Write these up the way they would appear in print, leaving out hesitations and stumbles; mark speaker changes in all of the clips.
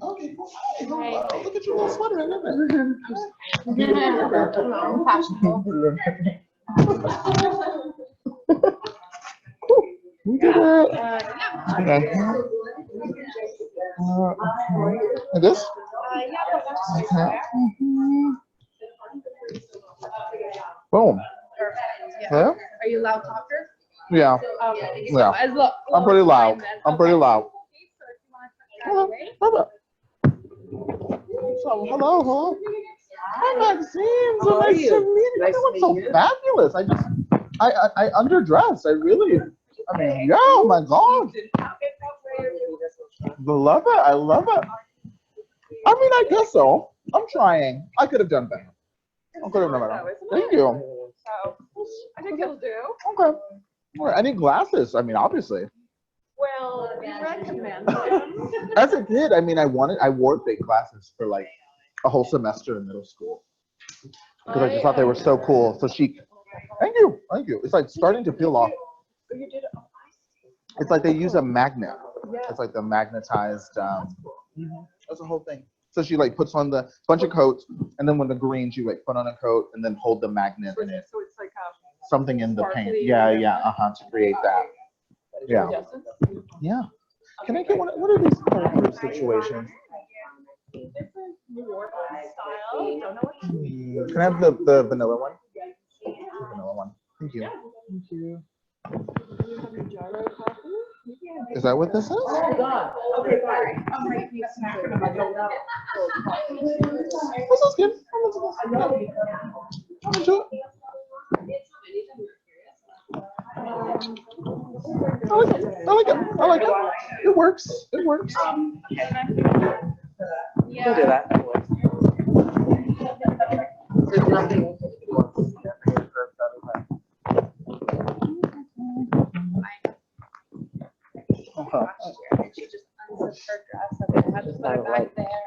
Speaker 1: Okay, cool. Hey, hello. Look at your little sweater. I love it. We did it. Okay. Like this? Okay. Boom. Yeah?
Speaker 2: Are you a loud talker?
Speaker 1: Yeah. Yeah. I'm pretty loud. I'm pretty loud. Hello. So, hello, huh? Hi, Maxine. So nice to meet you.
Speaker 3: Nice
Speaker 1: You look
Speaker 3: to
Speaker 1: so
Speaker 3: meet you.
Speaker 1: fabulous. I underdressed. I really, I mean, yeah, oh my God. Love it. I love it. I mean, I guess so. I'm trying. I could have done better. I could have done better. Thank you.
Speaker 2: So I think it'll do.
Speaker 1: Okay. All right. I need glasses. I mean, obviously.
Speaker 2: Well, we recommend them.
Speaker 1: As a kid, I mean, I wore fake glasses for like a whole semester in middle school because I just thought they were so cool, so chic. Thank you. Thank you. It's like starting to peel off.
Speaker 2: You did it.
Speaker 1: It's like they use a magnet. It's like the magnetized. That's the whole thing. So she like puts on the bunch of coats, and then when the green, she like put on a coat and then hold the magnet in it.
Speaker 2: So it's like
Speaker 1: Something in the paint. Yeah, to create that. Yeah. Yeah. Can I get one? What are these color situations?
Speaker 2: different New Orleans style. Don't know what to mean.
Speaker 1: Can I have the vanilla one? The vanilla one. Thank you. Thank you. Is that what this is?
Speaker 3: Oh, God. Okay, fine.
Speaker 1: This is good. I'm into it. I like it. I like it. I like it. It works. It works.
Speaker 3: You can do that. There's nothing.
Speaker 2: She just unzipped her dress and then had to put it back there.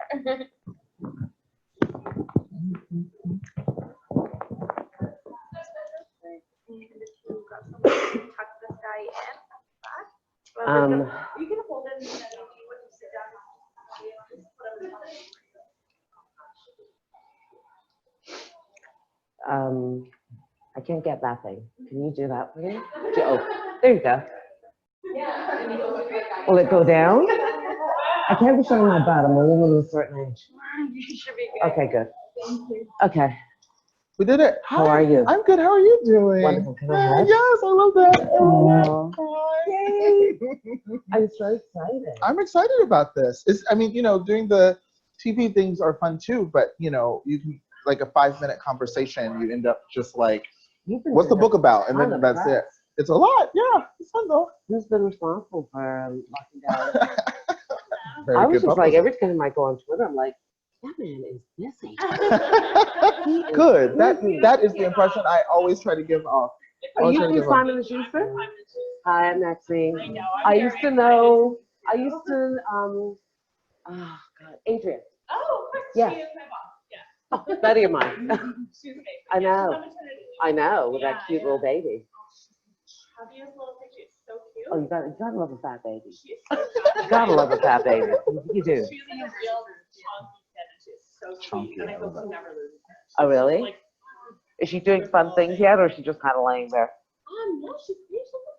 Speaker 2: Tuck this guy in back. You can hold it and then when you sit down, put him on it.
Speaker 3: I can't get that thing. Can you do that for me? Oh, there you go. Will it go down? I can't be showing my butt. I'm only of a certain age.
Speaker 2: You should be good.
Speaker 3: Okay, good.
Speaker 2: Thank you.
Speaker 3: Okay.
Speaker 1: We did it.
Speaker 3: How are you?
Speaker 1: I'm good. How are you doing?
Speaker 3: Wonderful. Can I help?
Speaker 1: Yes, I love that.
Speaker 3: Yay. I'm so excited.
Speaker 1: I'm excited about this. I mean, doing the TV things are fun too, but you can like a 5-minute conversation, you end up just like, what's the book about? And then that's it. It's a lot. Yeah, it's fun though.
Speaker 3: Who's been responsible for locking down?
Speaker 1: I
Speaker 3: was just like, every time I go on Twitter, I'm like, that man is busy.
Speaker 1: Good. That is the impression I always try to give off.
Speaker 3: Are you from Simon & Schuster? Hi, I'm Maxine. I used to, oh God, Adrian.
Speaker 2: Oh, of course.
Speaker 3: Yeah.
Speaker 2: She is my boss. Yeah.
Speaker 3: Oh, buddy of mine.
Speaker 2: She's amazing.
Speaker 3: I know.
Speaker 2: She's on maternity leave.
Speaker 3: I know, with that cute little baby.
Speaker 2: Happiest little picture. It's so cute.
Speaker 3: Oh, you gotta love a fat baby.
Speaker 2: She's so
Speaker 3: You gotta love a fat baby. You do.
Speaker 2: She's like a real chunky kid, and she's so sweet. And I hope she never loses her.
Speaker 3: Oh, really?
Speaker 2: Like,
Speaker 3: Is she doing fun things yet, or is she just kind of laying there?
Speaker 2: no, she's a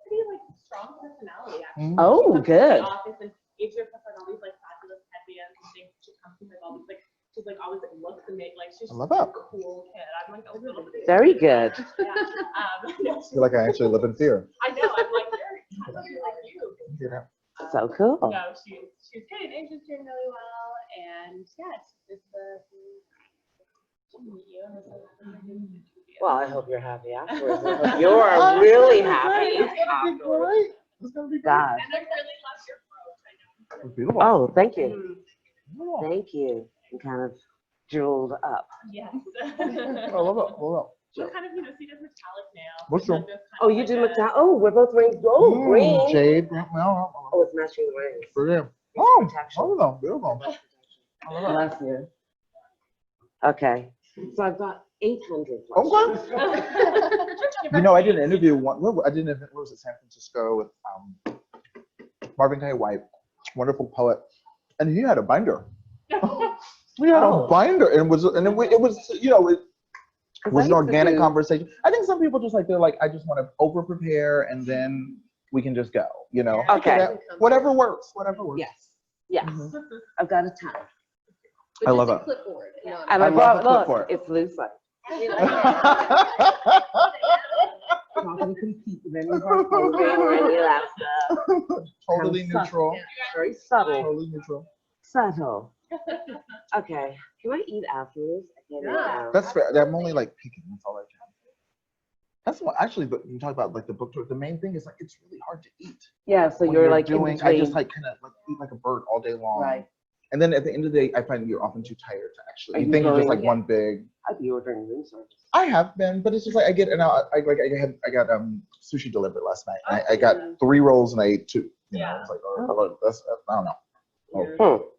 Speaker 2: pretty like strong personality actually.
Speaker 3: Oh, good.
Speaker 2: She comes to the office and Adrian puts on all these like fabulous headbands and things. She comes to like all these like she's like always like looks and make like she's just a cool kid. I'm like a little bit.
Speaker 3: Very good.
Speaker 2: Yeah.
Speaker 1: I feel like I actually live in fear.
Speaker 2: I know. I'm like very like you.
Speaker 1: Yeah.
Speaker 3: So cool.
Speaker 2: No, she's good. Adrian's doing really well, and yeah, it's to meet you. And this is
Speaker 3: Well, I hope you're happy afterwards. I hope you're really happy.
Speaker 1: It's great. It's gonna be great.
Speaker 3: God.
Speaker 2: and I really love your throat. I know.
Speaker 1: It's beautiful.
Speaker 3: Oh, thank you.
Speaker 1: Oh,
Speaker 3: Thank you. I'm kind of jeweled up.
Speaker 2: Yes.
Speaker 1: I love it. Hold
Speaker 2: She kind of, she does metallic now.
Speaker 1: What's
Speaker 2: So
Speaker 1: your-
Speaker 2: this kind
Speaker 3: Oh,
Speaker 2: of
Speaker 3: you
Speaker 2: like
Speaker 3: do
Speaker 2: a-
Speaker 3: metallic. Oh, we're both wearing gold, green.
Speaker 1: Jade.
Speaker 3: Oh, it's matching rings.
Speaker 1: Brilliant. Oh,
Speaker 3: Protection.
Speaker 1: beautiful. Beautiful. I love it.
Speaker 3: Bless you. Okay. So I've got 800
Speaker 1: Okay.
Speaker 3: questions.
Speaker 1: You know, I did an interview where was it, San Francisco with Marvin Gaye White, wonderful poet, and he had a binder. We had a binder, and it was you know, it was an organic conversation. I think some people just like, they're like, I just want to over prepare and then we can just go, you know.
Speaker 3: Okay.
Speaker 1: Whatever works, whatever works.
Speaker 3: Yes. Yes.
Speaker 1: Mhm.
Speaker 3: I've got a ton.
Speaker 1: I love it.
Speaker 2: Clipboard.
Speaker 3: And
Speaker 1: I
Speaker 3: I
Speaker 1: love
Speaker 3: brought,
Speaker 1: a clipboard.
Speaker 3: look, it's loose. Like, not going to compete with any of our clothing or any of that stuff.
Speaker 1: Totally
Speaker 3: Kind of
Speaker 1: neutral.
Speaker 3: Very subtle.
Speaker 1: Totally neutral.
Speaker 3: Subtle. Okay. Can I eat afterwards? I can't eat now.
Speaker 1: That's fair. I'm only like picking. That's all I can. That's what actually. But you talk about like the book tour. The main thing is like it's really hard to eat.
Speaker 3: Yeah. So
Speaker 1: When
Speaker 3: you're like
Speaker 1: doing.
Speaker 3: in
Speaker 1: I just
Speaker 3: between.
Speaker 1: like kind of like eat like a bird all day long.
Speaker 3: Right.
Speaker 1: And then at the end of the day, I find you're often too tired to actually.
Speaker 3: Are
Speaker 1: You
Speaker 3: you
Speaker 1: think it's just
Speaker 3: going
Speaker 1: like one big.
Speaker 3: I'd be ordering room service.
Speaker 1: I have been, but it's just like I get and I got sushi delivered last night. And I got 3 rolls and I ate 2. You know, it's like that's I don't know.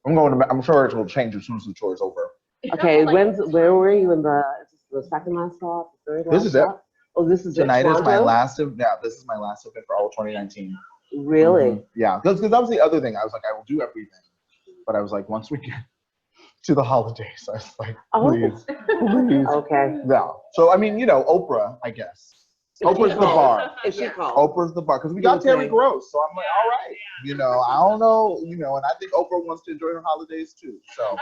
Speaker 1: I'm sure it will change as soon as the tour is over.
Speaker 3: Okay, where were you in is this the second last stop? The third last
Speaker 1: This is it.
Speaker 3: stop? Oh, this is
Speaker 1: Tonight
Speaker 3: it.
Speaker 1: is my
Speaker 3: Toronto?
Speaker 1: last of this is my last event for all of 2019.
Speaker 3: Really?
Speaker 1: Mhm. Yeah, because that was the other thing. I was like, I will do everything, but I was like, once we get to the holidays, I was like, please, please.
Speaker 3: Okay.
Speaker 1: Yeah. So I mean, you know, Oprah, I guess. Oprah's the bar.
Speaker 3: Is she called?
Speaker 1: Oprah's the bar because we got Terry Gross, so I'm like, all right, you know, I don't know, you know, and I think Oprah wants to enjoy her holidays too. So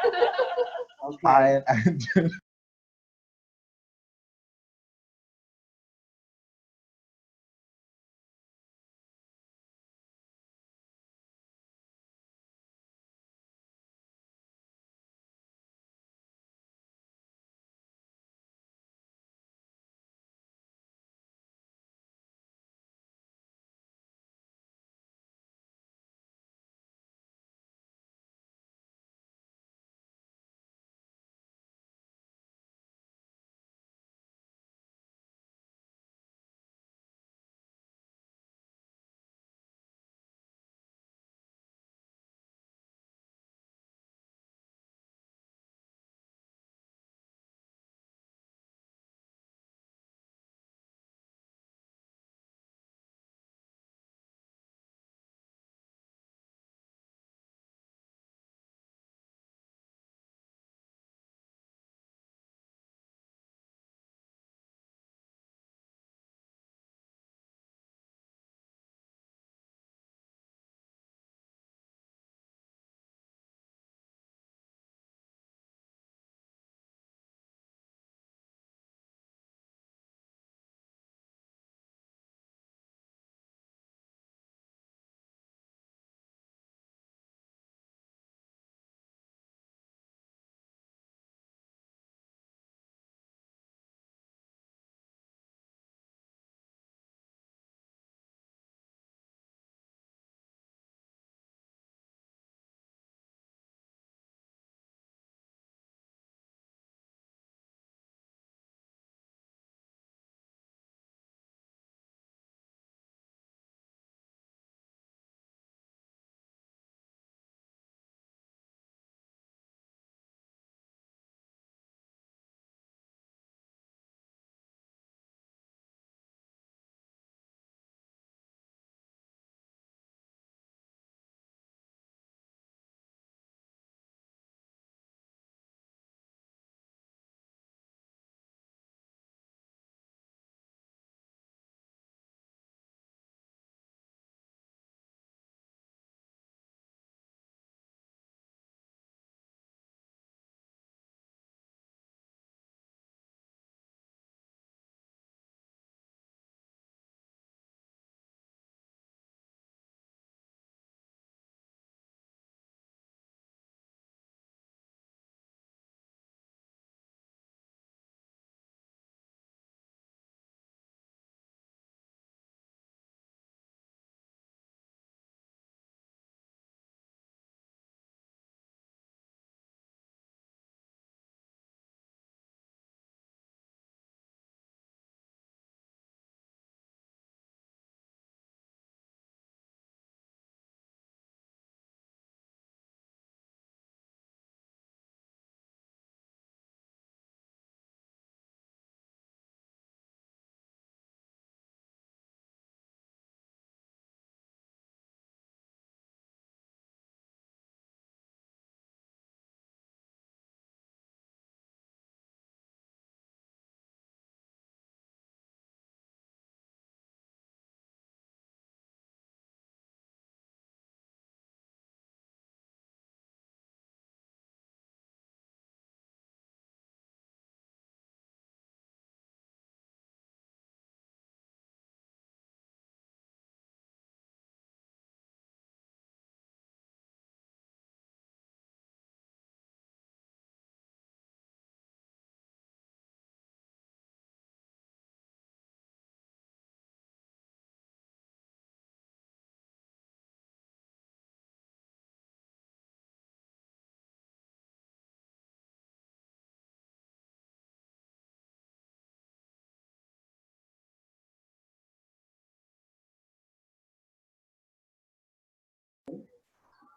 Speaker 3: Okay.
Speaker 1: I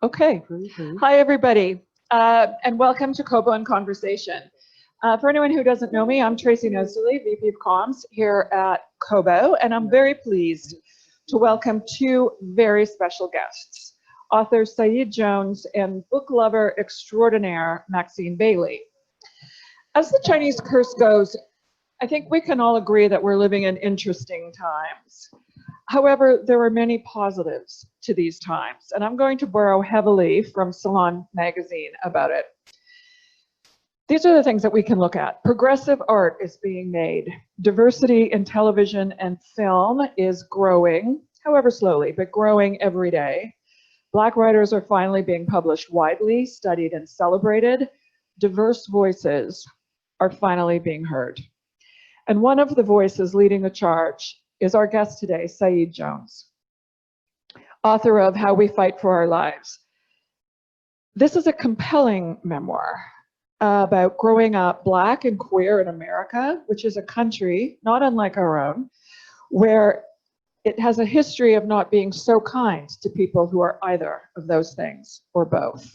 Speaker 4: Okay. Hi, everybody, and welcome to Kobo and Conversation. For anyone who doesn't know me, I'm Tracy Nosley, VP of Comms here at Kobo, and I'm very pleased to welcome two very special guests, author Saeed Jones and book lover extraordinaire Maxine Bailey. As the Chinese curse goes, I think we can all agree that we're living in interesting times. However, there are many positives to these times, and I'm going to borrow heavily from Salon magazine about it. These are the things that we can look at. Progressive art is being made. Diversity in television and film is growing, however slowly, but growing every day. Black writers are finally being published widely, studied, and celebrated. Diverse voices are finally being heard. And one of the voices leading the charge is our guest today, Saeed Jones, author of How We Fight for Our Lives. This is a compelling memoir about growing up Black and queer in America, which is a country not unlike our own, where it has a history of not being so kind to people who are either of those things or both.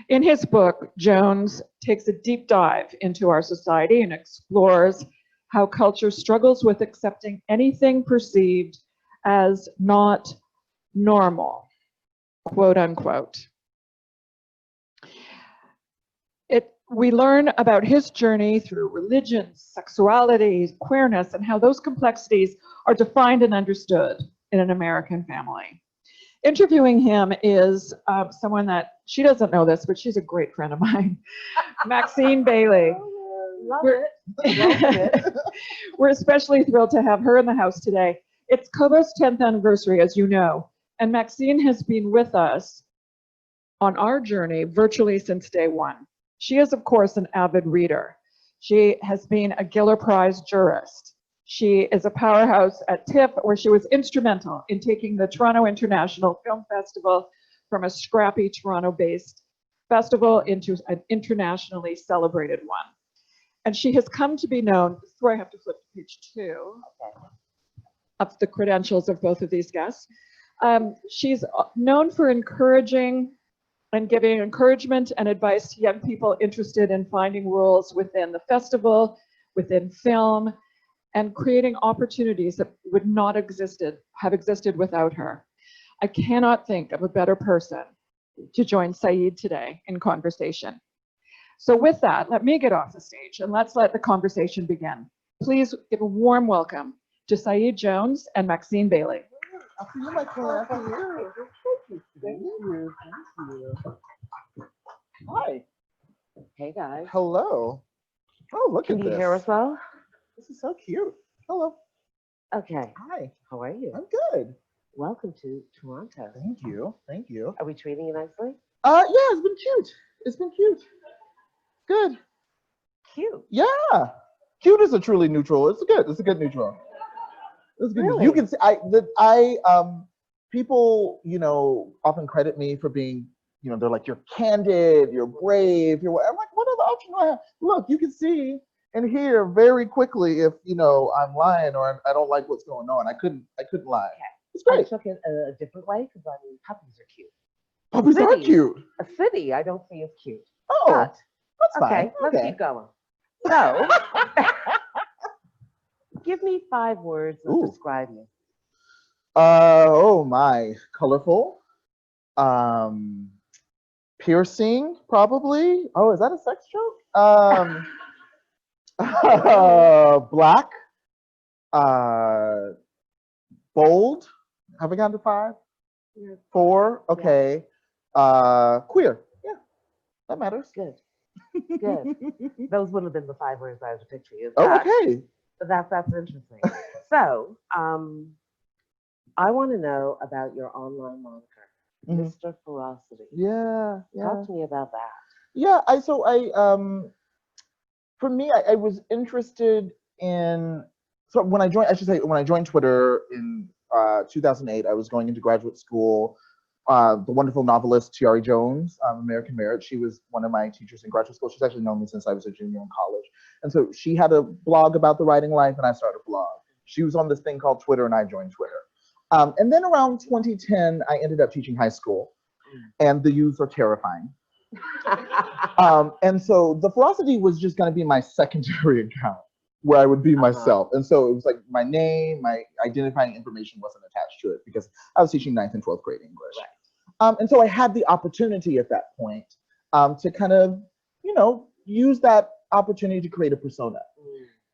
Speaker 4: In his book, Jones takes a deep dive into our society and explores how culture struggles with accepting anything perceived as not normal, quote unquote. We learn about his journey through religion, sexuality, queerness, and how those complexities are defined and understood in an American family. Interviewing him is someone that, she doesn't know this, but she's a great friend of mine, Maxine Bailey.
Speaker 3: Love it.
Speaker 4: We're especially thrilled to have her in the house today. It's Kobo's 10th anniversary, as you know, and Maxine has been with us on our journey virtually since day one. She is, of course, an avid reader. She has been a Giller Prize jurist. She is a powerhouse at TIFF, where she was instrumental in taking the Toronto International Film Festival from a scrappy Toronto-based festival into an internationally celebrated one. And she has come to be known, this is where I have to flip to page 2 of the credentials of both of these guests. She's known for encouraging and giving encouragement and advice to young people interested in finding roles within the festival, within film, and creating opportunities that would not have existed without her. I cannot think of a better person to join Saeed today in conversation. So with that, let me get off the stage and let's let the conversation begin. Please give a warm welcome to Saeed Jones and Maxine Bailey.
Speaker 1: After you, my queen, after you. Thank you. Hi.
Speaker 3: Hey guys.
Speaker 1: Hello. Oh, look at this.
Speaker 3: Can you hear us well?
Speaker 1: This is so cute. Hello.
Speaker 3: Okay.
Speaker 1: Hi.
Speaker 3: How are you?
Speaker 1: I'm good.
Speaker 3: Welcome to Toronto.
Speaker 1: Thank you. Thank you.
Speaker 3: Are we treating you nicely?
Speaker 1: Yeah, it's been cute. It's been cute. Good.
Speaker 3: Cute.
Speaker 1: Yeah. Cute is a truly neutral. It's a good neutral. It's good.
Speaker 3: Really?
Speaker 1: You can see people, you know, often credit me for being, you know, they're like, you're candid, you're brave, you're what. I'm like, what other option do I have? Look, you can see and hear very quickly if, you know, I'm lying or I don't like what's going on. I couldn't lie.
Speaker 3: Okay.
Speaker 1: It's great.
Speaker 3: I took it a different way because I mean, puppies are cute.
Speaker 1: Puppies are cute.
Speaker 3: A city I don't see as cute.
Speaker 1: Oh,
Speaker 3: But,
Speaker 1: that's fine.
Speaker 3: okay, let's keep going. So, give me 5 words that describe you.
Speaker 1: Oh my, colorful, piercing, probably. Oh, is that a sex joke? Black, bold. Have I gotten to 5?
Speaker 3: Yeah.
Speaker 1: 4, okay. Yeah. Queer, yeah, that matters.
Speaker 3: Good. Good. Those would have been the 5 words I was picturing you.
Speaker 1: Oh, okay.
Speaker 3: That's interesting. So, I want to know about your online moniker, Mr. Ferocity.
Speaker 1: Yeah.
Speaker 3: Talk to me about that.
Speaker 1: Yeah, for me, I was interested in, so when I joined Twitter in 2008, I was going into graduate school. The wonderful novelist Saeed Jones, American Merit, she was one of my teachers in graduate school. She's actually known me since I was a junior in college. And so she had a blog about the writing life and I started a blog. She was on this thing called Twitter and I joined Twitter. And then around 2010, I ended up teaching high school. and the youths are terrifying. And so the ferocity was just going to be my secondary account where I would be myself. And so it was like my name, my identifying information wasn't attached to it because I was teaching 9th and 12th grade English. Right. And so I had the opportunity at that point to kind of, you know, use that opportunity to create a persona.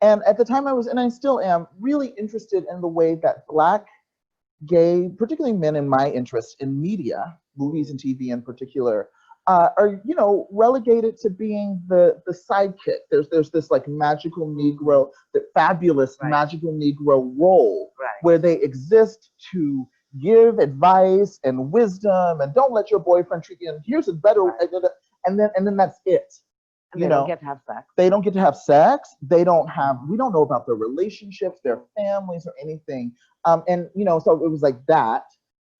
Speaker 1: And at the time I was, and I still am, really interested in the way that Black, gay, particularly men in my interest in media, movies and TV in particular, are, you know, relegated to being the sidekick. There's this like magical Negro, the fabulous magical Negro role where they exist to give advice and wisdom and don't let your boyfriend treat you, and here's a better, and then that's it.
Speaker 3: And they don't get to have sex.
Speaker 1: They don't get to have sex. They don't have, we don't know about their relationships, their families or anything. And, you know, so it was like that.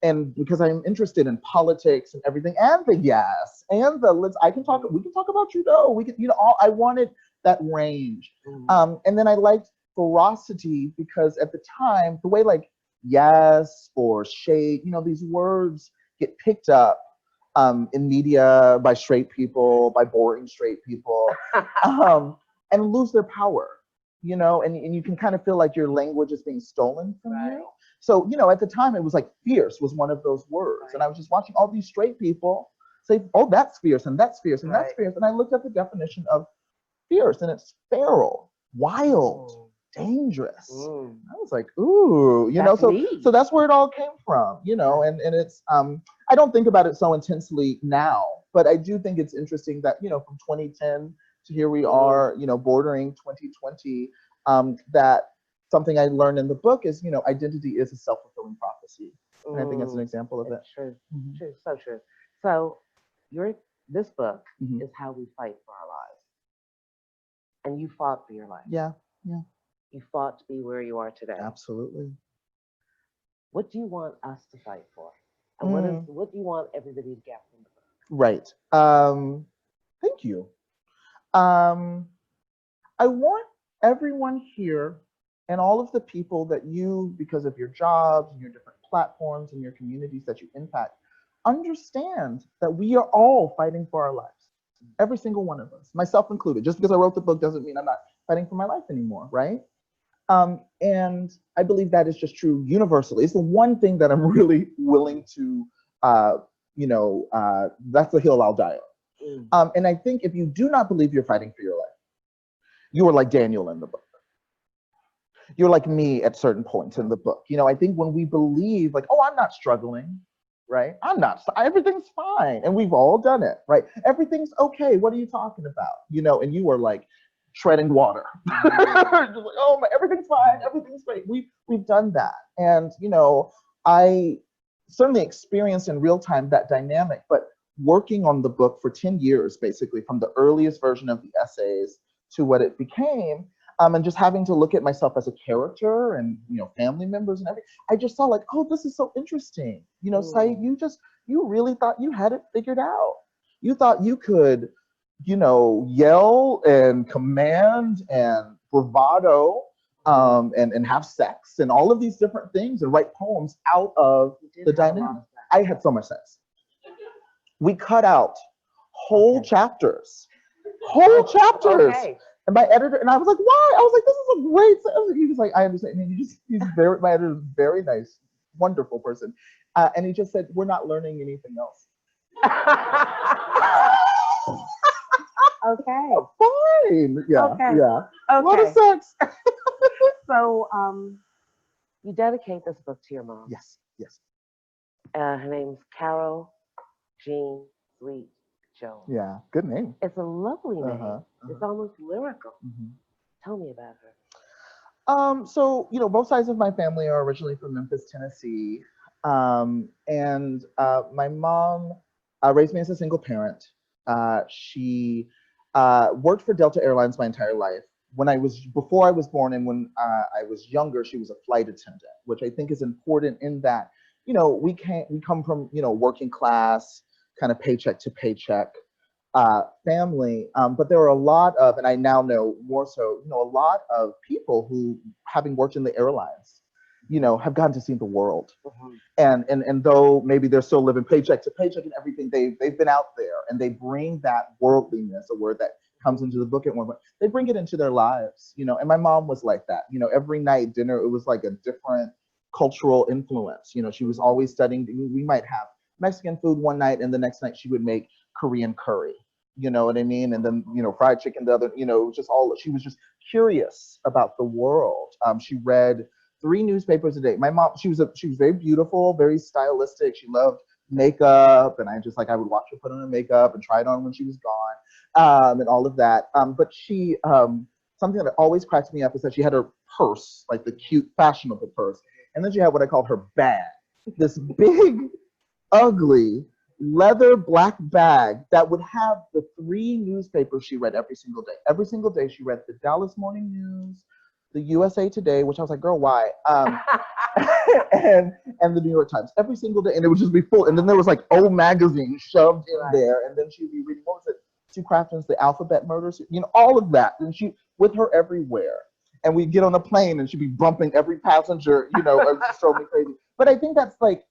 Speaker 1: And because I'm interested in politics and everything, and the yes, and the we can talk about Trudeau. We can, you know, I wanted that range. And then I liked ferocity because at the time, the way like yes or shade, you know, these words get picked up in media by straight people, by boring straight people, and lose their power, you know, and you can kind of feel like your language is being stolen from you. So, you know, at the time it was like fierce was one of those words. And I was just watching all these straight people say, oh, that's fierce and that's fierce and that's fierce. And I looked at the definition of fierce and it's feral, wild, dangerous. I was like, ooh, you know, so that's where it all came from, you know, and it's, I don't think about it so intensely now, but I do think it's interesting that, you know, from 2010 to here we are, you know, bordering 2020, that something I learned in the book is, you know, identity is a self-fulfilling prophecy. And I think that's an example of it.
Speaker 3: True, true, so true. So this book is how we fight for our lives. And you fought for your life.
Speaker 1: Yeah.
Speaker 3: You fought to be where you are today.
Speaker 1: Absolutely.
Speaker 3: What do you want us to fight for? And what do you want everybody to get from the book?
Speaker 1: Right. Thank you. I want everyone here and all of the people that you, because of your jobs and your different platforms and your communities that you impact, understand that we are all fighting for our lives. Every single one of us, myself included. Just because I wrote the book doesn't mean I'm not fighting for my life anymore, right? And I believe that is just true universally. It's the one thing that I'm really willing to, that's the hill I'll die on. And I think if you do not believe you're fighting for your life, you are like Daniel in the book. You're like me at certain points in the book. You know, I think when we believe like, oh, I'm not struggling, right? Everything's fine. And we've all done it, right? Everything's okay. What are you talking about? You know, and you are like treading water. Just like, oh, everything's fine. Everything's great. We've done that. And, you know, I certainly experienced in real time that dynamic, but working on the book for 10 years, basically from the earliest version of the essays to what it became, and just having to look at myself as a character and, you know, family members and everything, I just saw like, oh, this is so interesting. You know, Syed, you really thought you had it figured out. You thought you could, you know, yell and command and bravado and have sex and all of these different things and write poems out of the dynamic. I had so much sex. We cut out whole chapters. Okay. And my editor, and I was like, why? I was like, this is a great sentence. He was like, I understand. And my editor is very nice, wonderful person. And he just said, we're not learning anything else.
Speaker 3: Okay.
Speaker 1: Fine. Yeah.
Speaker 3: Okay.
Speaker 1: Yeah.
Speaker 3: Okay.
Speaker 1: What a sex.
Speaker 3: So you dedicate this book to your mom.
Speaker 1: Yes.
Speaker 3: Her name's Carol Jean Sweet Jones.
Speaker 1: Yeah, good name.
Speaker 3: It's a lovely name. It's almost lyrical. Tell me about her.
Speaker 1: So, you know, both sides of my family are originally from Memphis, Tennessee. And my mom raised me as a single parent. She worked for Delta Airlines my entire life. Before I was born and when I was younger, she was a flight attendant, which I think is important in that, you know, we come from, you know, working class, kind of paycheck to paycheck family. But there are a lot of, and I now know more so, you know, a lot of people who, having worked in the airlines, have gotten to see the world.
Speaker 3: Mhm.
Speaker 1: And though maybe they're still living paycheck to paycheck and everything, they've been out there and they bring that worldliness, a word that comes into the book at one point, they bring it into their lives, and my mom was like that. Every night dinner, it was like a different cultural influence. She was always studying. We might have Mexican food one night and the next night she would make Korean curry. You know what I mean? And then, fried chicken the other, just all, she was just curious about the world. She read 3 newspapers a day. My mom, she was very beautiful, very stylistic. She loved makeup, and I would watch her put on her makeup and try it on when she was gone, and all of that. But she, something that always cracks me up is that she had her purse, like the cute, fashionable purse, and then she had what I called her bag, this big, ugly leather black bag that would have the 3 newspapers she read every single day. Every single day she read the Dallas Morning News, the USA Today, which I was like, girl, why? and the New York Times every single day, and it would just be full. And then there was like old magazines shoved in there, and then she'd be reading, what was it? Sue Crafton's The Alphabet Murders, all of that. And she with her everywhere. And we'd get on a plane, and she'd be bumping every passenger, it just drove me crazy. But I think that's like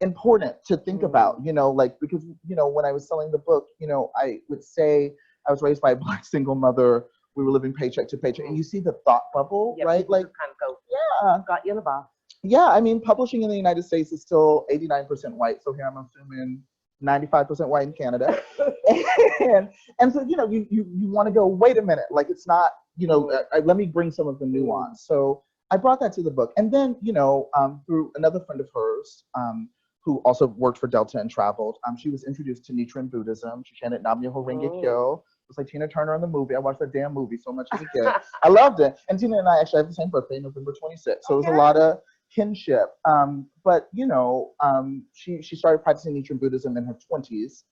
Speaker 1: important to think about, because when I was selling the book, I would say I was raised by a Black single mother. We were living paycheck to paycheck, and you see the thought bubble, right? Like,
Speaker 3: kind of go,
Speaker 1: yeah,
Speaker 3: got you in the box.
Speaker 1: Yeah, I mean, publishing in the United States is still 89% white, so here I'm assuming 95% white in Canada, and so you want to go, wait a minute, like it's not, let me bring some of the nuance. So I brought that to the book, and then through another friend of hers, who also worked for Delta and traveled, she was introduced to Nichiren Buddhism. She chanted Nam Myoho Renge Kyo. It was like Tina Turner in the movie. I watched that damn movie so much as a kid. I loved it. And Tina and I actually have the same birthday, November 26th. So it was a lot of kinship. But she started practicing Nichiren Buddhism in her 20s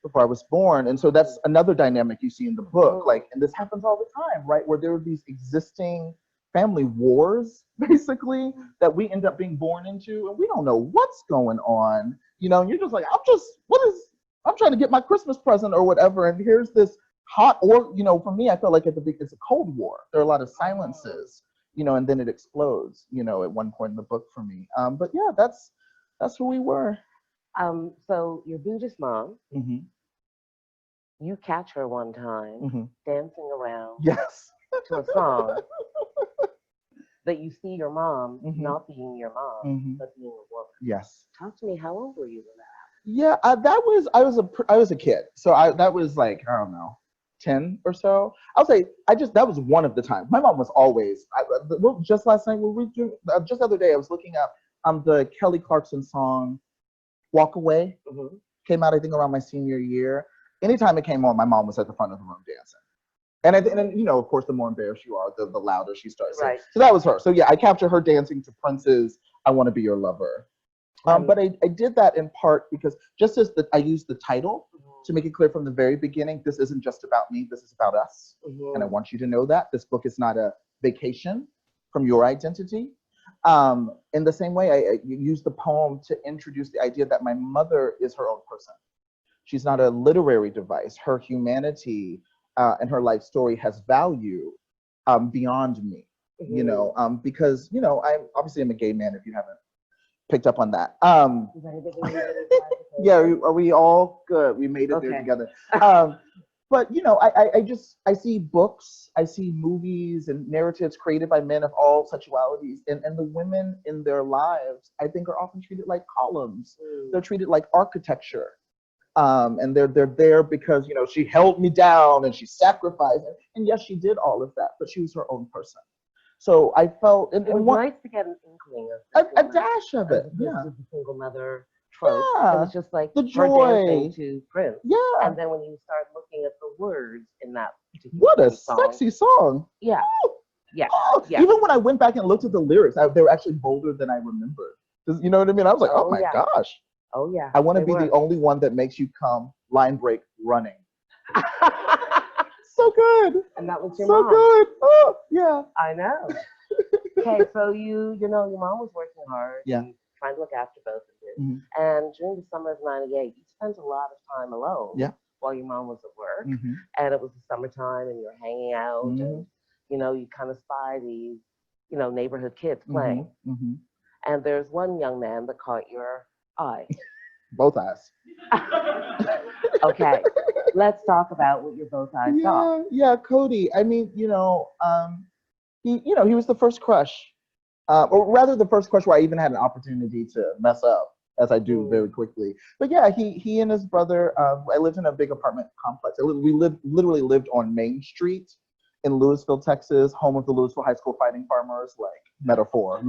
Speaker 1: before I was born. And so that's another dynamic you see in the book. Like, and this happens all the time, right? Where there are these existing family wars, basically, that we end up being born into, and we don't know what's going on. And you're just like, I'm trying to get my Christmas present or whatever, and here's this hot, or for me, I felt like it's a Cold War. There are a lot of silences, and then it explodes, at one point in the book for me. But yeah, that's who we were.
Speaker 3: So your Buddhist mom,
Speaker 1: Mm-hmm.
Speaker 3: you catch her one time dancing around
Speaker 1: Yes.
Speaker 3: to a song that you see your mom not being your mom, but being a woman.
Speaker 1: Yes.
Speaker 3: Talk to me. How old were you when that happened?
Speaker 1: Yeah, I was a kid, so that was like, I don't know, 10 or so. I'll say that was one of the times. My mom was always. Just last night, just the other day, I was looking up the Kelly Clarkson song "Walk Away." Came out, I think, around my senior year. Anytime it came on, my mom was at the front of the room dancing. And of course, the more embarrassed you are, the louder she starts singing. Right. So that was her. So yeah, I captured her dancing to Prince's "I Want to Be Your Lover." But I did that in part because just as I used the title to make it clear from the very beginning, this isn't just about me, this is about us. And I want you to know that. This book is not a vacation from your identity. In the same way, I used the poem to introduce the idea that my mother is her own person. She's not a literary device. Her humanity and her life story has value beyond me, because, I'm a gay man, if you haven't picked up on that. Yeah, are we all good? We made it there together. But I see books, I see movies and narratives created by men of all sexualities, and the women in their lives, I think, are often treated like columns. They're treated like architecture. And they're there because she held me down and she sacrificed, and yes, she did all of that, but she was her own person. So I felt, and
Speaker 3: it was nice to get an inkling of
Speaker 1: a dash of it. Yeah,
Speaker 3: the single mother trope.
Speaker 1: Yeah.
Speaker 3: It was just like
Speaker 1: The
Speaker 3: her
Speaker 1: joy.
Speaker 3: dancing to Prince.
Speaker 1: Yeah.
Speaker 3: And then when you start looking at the words in that particular
Speaker 1: What a
Speaker 3: song,
Speaker 1: sexy song.
Speaker 3: Yeah.
Speaker 1: Oh,
Speaker 3: Yeah.
Speaker 1: oh.
Speaker 3: Yeah.
Speaker 1: Even when I went back and looked at the lyrics, they were actually bolder than I remembered. You know what I mean? I was like, oh my gosh.
Speaker 3: Oh yeah.
Speaker 1: I want to be the only one that makes you come line break running. So good.
Speaker 3: And that was your
Speaker 1: so
Speaker 3: mom.
Speaker 1: good. Oh yeah.
Speaker 3: I know. Okay, so your mom was working hard.
Speaker 1: Yeah.
Speaker 3: And trying to look after both of you. And during the summer of '98, you spent a lot of time alone.
Speaker 1: Yeah.
Speaker 3: While your mom was at work, and it was the summertime, and you're hanging out, and you kind of spy these, neighborhood kids playing. And there's one young man that caught your eye.
Speaker 1: Both eyes.
Speaker 3: Okay, let's talk about what your both eyes saw.
Speaker 1: Yeah, Cody. I mean, he was the first crush, or rather the first crush where I even had an opportunity to mess up, as I do very quickly. But yeah, he and his brother. I lived in a big apartment complex. We literally lived on Main Street in Louisville, Texas, home of the Louisville High School Fighting Farmers. Like metaphor.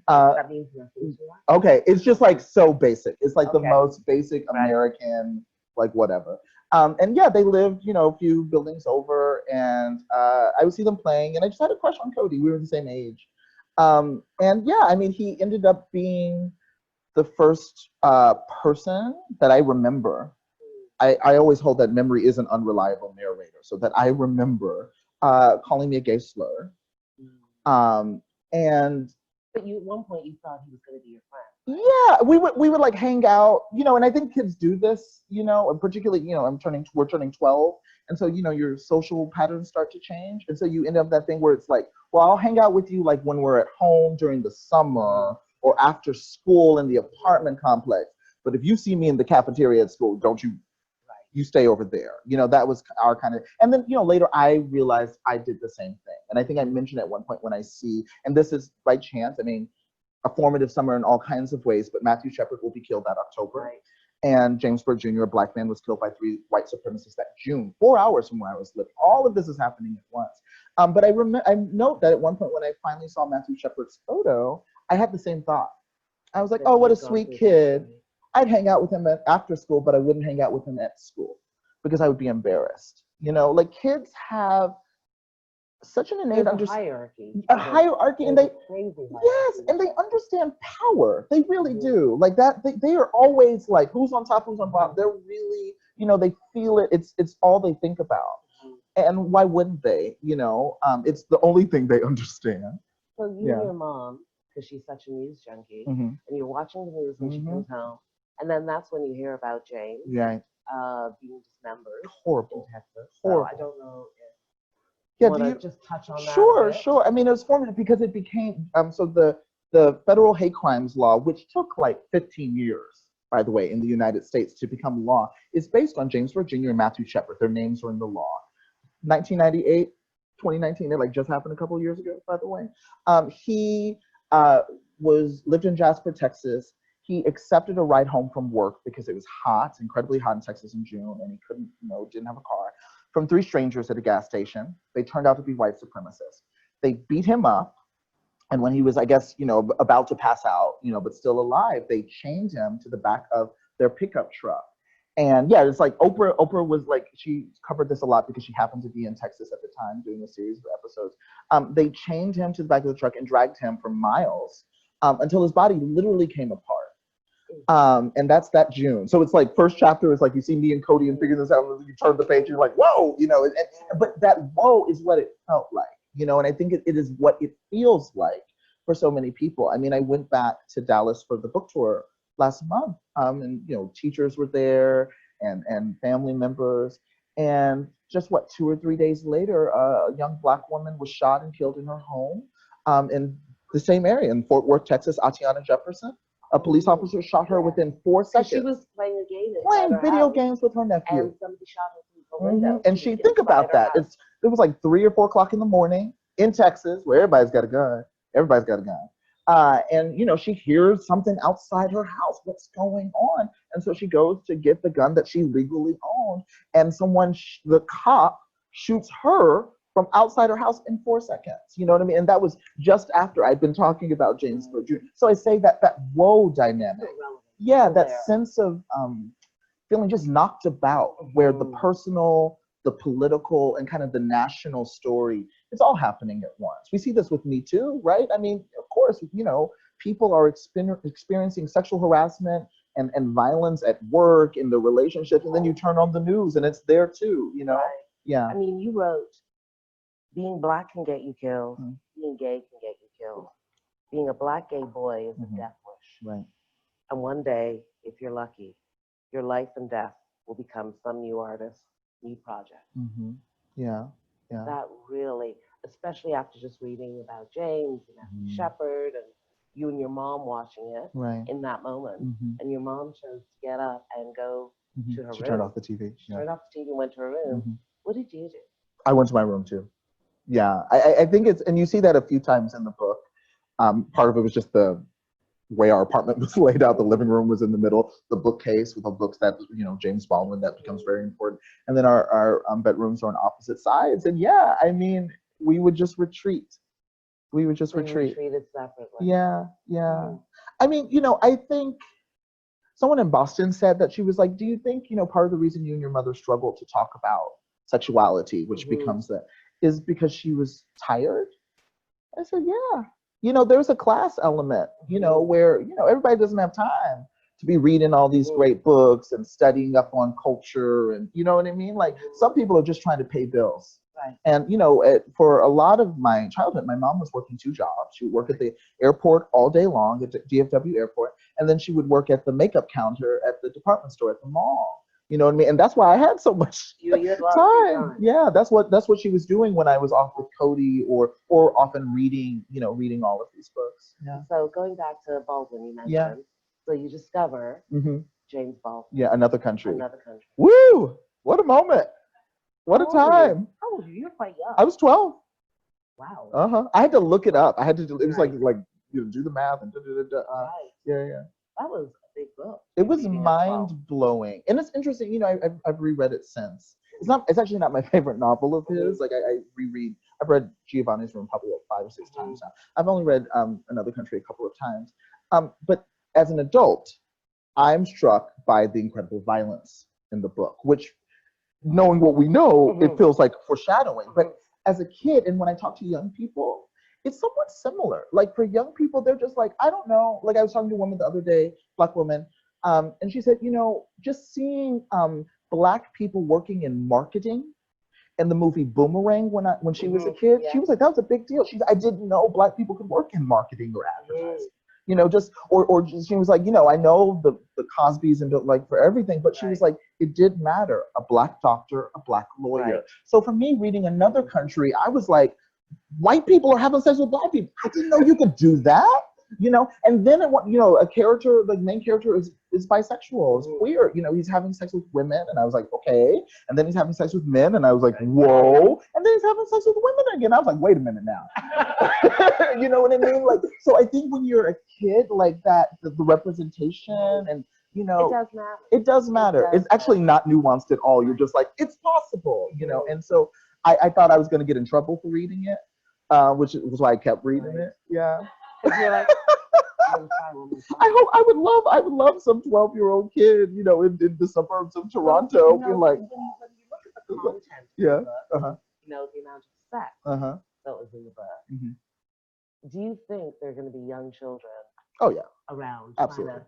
Speaker 3: That means nothing to you.
Speaker 1: Okay, it's just like so basic. It's like the
Speaker 3: Okay.
Speaker 1: most basic American, like whatever. And yeah, they lived, a few buildings over, and I would see them playing, and I just had a crush on Cody. We were the same age. And yeah, I mean, he ended up being the first person that I remember. I always hold that memory is an unreliable narrator, so that I remember calling me a gay slur. And
Speaker 3: But you, at one point, you thought he was going to be your friend.
Speaker 1: yeah, we would like hang out, and I think kids do this, and particularly, we're turning 12, and so your social patterns start to change, and so you end up that thing where it's like, well, I'll hang out with you like when we're at home during the summer or after school in the apartment complex, but if you see me in the cafeteria at school, don't you? You stay over there. That was our kind of, and then, later I realized I did the same thing. And I think I mentioned at one point when I see, and this is by chance, I mean, a formative summer in all kinds of ways, but Matthew Shepard will be killed that October.
Speaker 3: Right.
Speaker 1: And James Byrd Jr., a black man, was killed by 3 white supremacists that June, 4 hours from where I was living. All of this is happening at once. But I note that at one point when I finally saw Matthew Shepard's photo, I had the same thought. I was like, oh, what a sweet kid. I'd hang out with him after school, but I wouldn't hang out with him at school because I would be embarrassed. Like kids have such an innate
Speaker 3: hierarchy.
Speaker 1: A hierarchy, and they and they understand power. They really do. Like that, they are always like, who's on top, who's on bottom. They're really, they feel it. It's all they think about. And why wouldn't they? It's the only thing they understand.
Speaker 3: So you and your mom, because she's such a news junkie, and you're watching the news when she comes home. And then that's when you hear about James being dismembered
Speaker 1: Horrible.
Speaker 3: in Texas.
Speaker 1: Horrible.
Speaker 3: So I don't know if
Speaker 1: you
Speaker 3: want to just touch on that.
Speaker 1: Sure. I mean, it was formative because it became so the federal hate crimes law, which took like 15 years, by the way, in the United States to become law, is based on James Byrd Jr. and Matthew Shepard. Their names were in the law. 1998, 2019, it like just happened a couple of years ago, by the way. He lived in Jasper, Texas. He accepted a ride home from work because it was hot, incredibly hot in Texas in June, and he couldn't, didn't have a car, from 3 strangers at a gas station. They turned out to be white supremacists. They beat him up, and when he was, I guess, about to pass out, but still alive, they chained him to the back of their pickup truck. And yeah, it's like Oprah was like, she covered this a lot because she happened to be in Texas at the time doing a series of episodes. They chained him to the back of the truck and dragged him for miles until his body literally came apart. And that's that June. So it's like first chapter is like you see me and Cody and figure this out, and you turn the page and you're like, whoa, but that whoa is what it felt like, and I think it is what it feels like for so many people. I mean, I went back to Dallas for the book tour last month, and teachers were there and family members, and just 2 or 3 days later, a young black woman was shot and killed in her home in the same area in Fort Worth, Texas. Atiana Jefferson. A police officer shot her within 4 seconds.
Speaker 3: She was playing a game.
Speaker 1: Playing video games with her nephew.
Speaker 3: And somebody shot her through the window.
Speaker 1: And she think about that. It was like 3 or 4 o'clock in the morning in Texas, where everybody's got a gun. Everybody's got a gun. And she hears something outside her house. What's going on? And so she goes to get the gun that she legally owned. And the cop shoots her from outside her house in 4 seconds. You know what I mean? And that was just after I'd been talking about James Byrd Jr. So I say that whoa dynamic. Yeah, that sense of feeling just knocked about, where the personal, the political, and kind of the national story, it's all happening at once. We see this with Me Too, right? I mean, of course, people are experiencing sexual harassment and violence at work, in the relationships, and then you turn on the news and it's there too,
Speaker 3: Right.
Speaker 1: Yeah.
Speaker 3: I mean, you wrote, being black can get you killed, being gay can get you killed. Being a black gay boy is a death wish.
Speaker 1: Right.
Speaker 3: And one day, if you're lucky, your life and death will become some new artist, new project.
Speaker 1: Yeah.
Speaker 3: That really, especially after just reading about James and Matthew Shepard, and you and your mom watching it in that moment, and your mom chose to get up and go to her room.
Speaker 1: She turned off the TV.
Speaker 3: She turned off the TV and went to her room. What did you do?
Speaker 1: I went to my room too. Yeah, I think it's, and you see that a few times in the book. Part of it was just the way our apartment was laid out. The living room was in the middle, the bookcase with the books that, you know, James Baldwin, that becomes very important. And then our bedrooms are on opposite sides. And yeah, I mean, we would just retreat. We would just retreat.
Speaker 3: Retreated separately.
Speaker 1: Yeah, yeah. I mean, you know, I think someone in Boston said that she was like, do you think, you know, part of the reason you and your mother struggled to talk about sexuality, which becomes that, is because she was tired? I said, yeah. You know, there's a class element, you know, where, you know, everybody doesn't have time to be reading all these great books and studying up on culture, and you know what I mean? Like, some people are just trying to pay bills.
Speaker 3: Right.
Speaker 1: And, you know, for a lot of my childhood, my mom was working 2 jobs. She would work at the airport all day long, at the DFW airport, and then she would work at the makeup counter at the department store at the mall. You know what I mean? And that's why I had so much time. Yeah, that's what she was doing when I was off with Cody, or often reading, you know, reading all of these books. Yeah.
Speaker 3: So going back to Baldwin, you mentioned, so you discover James Baldwin.
Speaker 1: Yeah, Another Country.
Speaker 3: Another Country.
Speaker 1: Woo! What a moment. What a time.
Speaker 3: How old are you? You're quite young.
Speaker 1: I was 12.
Speaker 3: Wow.
Speaker 1: I had to look it up. I had to do, it was like you know, do the math and yeah.
Speaker 3: That was a big book.
Speaker 1: It was mind blowing, and it's interesting. You know, I've reread it since. It's actually not my favorite novel of his. Like I reread. I've read Giovanni's Room probably 5 or 6 times now. I've only read Another Country a couple of times. But as an adult, I'm struck by the incredible violence in the book, which, knowing what we know, it feels like foreshadowing. But as a kid, and when I talk to young people, it's somewhat similar. Like, for young people, they're just like, I don't know. Like, I was talking to a woman the other day, Black woman, and she said, you know, just seeing Black people working in marketing in the movie Boomerang when she was a kid, she was like, that was a big deal. I didn't know Black people could work in marketing or advertising. You know, just or she was like, you know, I know the Cosbys and like for everything, but she was like, it did matter. A Black doctor, a Black lawyer. So for me, reading Another Country, I was like, white people are having sex with Black people. I didn't know you could do that. You know, and then you know, a character, the main character is bisexual, is queer. You know, he's having sex with women, and I was like, okay. And then he's having sex with men, and I was like, whoa. And then he's having sex with women again. I was like, wait a minute now. You know what I mean? Like, so I think when you're a kid, like that, the representation, and you know, it does matter. It's actually not nuanced at all. You're just like, it's possible. You know, and so I thought I was going to get in trouble for reading it, which was why I kept reading it. Yeah.
Speaker 3: You're like,
Speaker 1: I would love some 12-year-old kid, you know, in the suburbs of Toronto,
Speaker 3: you know,
Speaker 1: being like,
Speaker 3: when you look at the content
Speaker 1: yeah,
Speaker 3: of the book, you know, the amount of sex that was in the book. Do you think there are going to be young children around trying to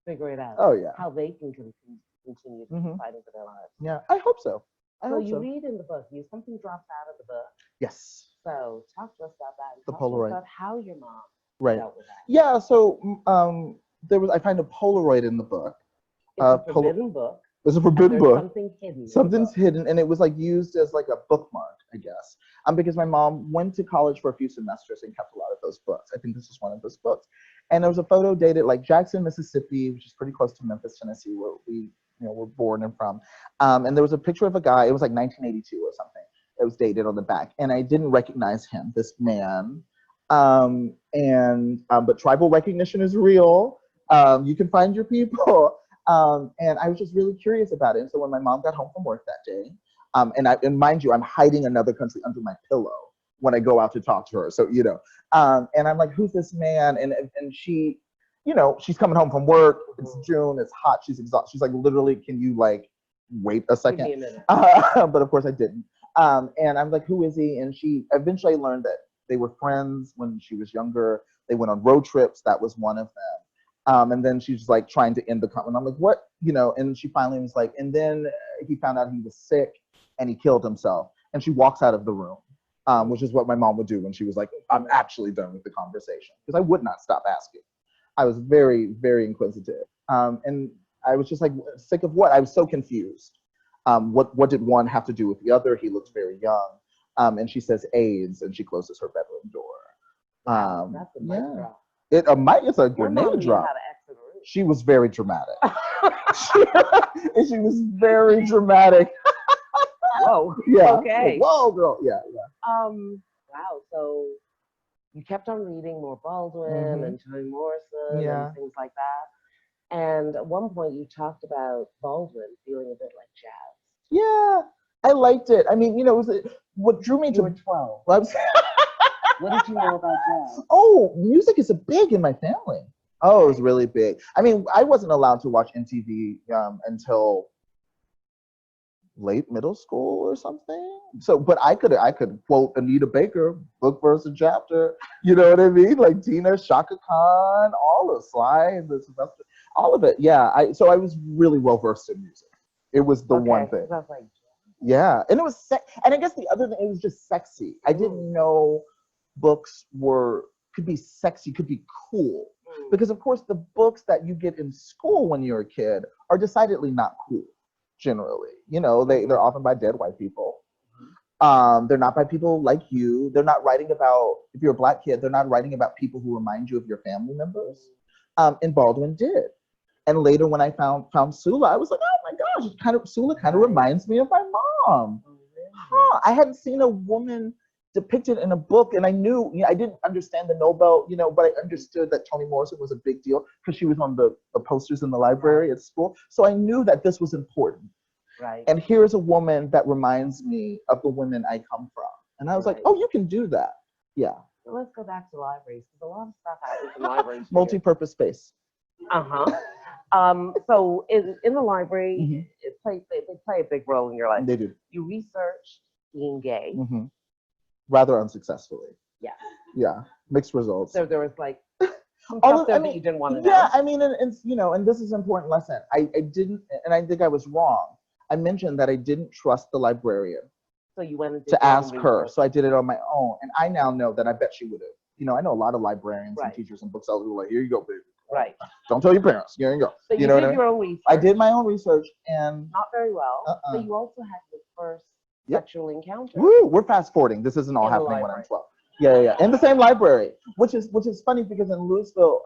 Speaker 3: figure it out? How they can continue fighting for their lives?
Speaker 1: Yeah, I hope so.
Speaker 3: So you read in the book, something drops out of the book.
Speaker 1: Yes.
Speaker 3: So talk to us about that.
Speaker 1: The Polaroid.
Speaker 3: Talk to us about how your mom dealt with that.
Speaker 1: Yeah, so I find a Polaroid in the book.
Speaker 3: It's a forbidden book.
Speaker 1: It's a forbidden book.
Speaker 3: Something hidden.
Speaker 1: Something's hidden, and it was like used as like a bookmark, I guess. Because my mom went to college for a few semesters and kept a lot of those books. I think this is one of those books. And there was a photo dated like Jackson, Mississippi, which is pretty close to Memphis, Tennessee, where we were born and from. And there was a picture of a guy. It was like 1982 or something. It was dated on the back, and I didn't recognize him, this man. But tribal recognition is real. You can find your people. And I was just really curious about it. And so when my mom got home from work that day, and mind you, I'm hiding Another Country under my pillow when I go out to talk to her. So, you know, and I'm like, who's this man? And she, you know, she's coming home from work. It's June, it's hot, she's exhausted. She's like, literally, can you like wait a second?
Speaker 3: Give me a minute.
Speaker 1: But of course I didn't. And I'm like, who is he? And she eventually learned that they were friends when she was younger. They went on road trips. That was one of them. And then she's like trying to end the comment. I'm like, what? You know, and she finally was like, and then he found out he was sick and he killed himself. And she walks out of the room, which is what my mom would do when she was like, I'm actually done with the conversation. Because I would not stop asking. I was very, very inquisitive. And I was just like, sick of what? I was so confused. What did one have to do with the other? He looked very young. And she says AIDS, and she closes her bedroom door.
Speaker 3: That's a nice drop.
Speaker 1: It's a grenade drop. She was very dramatic. She was very dramatic.
Speaker 3: Whoa.
Speaker 1: Yeah.
Speaker 3: Okay.
Speaker 1: Whoa, girl. Yeah.
Speaker 3: Wow. So you kept on reading more Baldwin and Toni Morrison and things like that. And at one point you talked about Baldwin feeling a bit like jazz.
Speaker 1: Yeah. I liked it. I mean, it was what drew me to.
Speaker 3: You were 12. What did you know about jazz?
Speaker 1: Oh, music is big in my family. Oh, it was really big. I mean, I wasn't allowed to watch MTV until late middle school or something. So, but I could quote Anita Baker, book, verse, and chapter. You know what I mean? Like Tina, Shaka Khan, all of Sly, the Sylvester, all of it. Yeah. So I was really well versed in music. It was the one thing. Yeah, and it was and I guess the other thing, it was just sexy. I didn't know books could be sexy, could be cool. Because of course the books that you get in school when you're a kid are decidedly not cool, generally. They're often by dead white people. They're not by people like you. They're not writing about, if you're a Black kid, they're not writing about people who remind you of your family members. And Baldwin did. And later when I found Sula, I was like, oh my gosh, Sula kind of reminds me of my mom. I hadn't seen a woman depicted in a book, and I knew, I didn't understand the Nobel, but I understood that Toni Morrison was a big deal because she was on the posters in the library at school. So I knew that this was important.
Speaker 3: Right.
Speaker 1: And here's a woman that reminds me of the women I come from. And I was like, oh, you can do that. Yeah.
Speaker 3: So let's go back to libraries, because a lot of stuff happens in libraries.
Speaker 1: Multi-purpose space.
Speaker 3: So in the library, they play a big role in your life.
Speaker 1: They do.
Speaker 3: You research being gay.
Speaker 1: Rather unsuccessfully.
Speaker 3: Yeah.
Speaker 1: Yeah. Mixed results.
Speaker 3: So there was like some stuff there that you didn't want to know.
Speaker 1: Yeah, I mean, and this is an important lesson. I didn't, and I think I was wrong. I mentioned that I didn't trust the librarian.
Speaker 3: So you went
Speaker 1: to ask her. So I did it on my own. And I now know that I bet she would have. I know a lot of librarians and teachers and booksellers who are like, here you go, baby.
Speaker 3: Right.
Speaker 1: Don't tell your parents. Here you go.
Speaker 3: So you did your own research.
Speaker 1: I did my own research, and
Speaker 3: not very well. So you also had your first sexual encounter.
Speaker 1: Woo! We're fast forwarding. This isn't all happening when I'm 12. Yeah. In the same library, which is funny because in Louisville,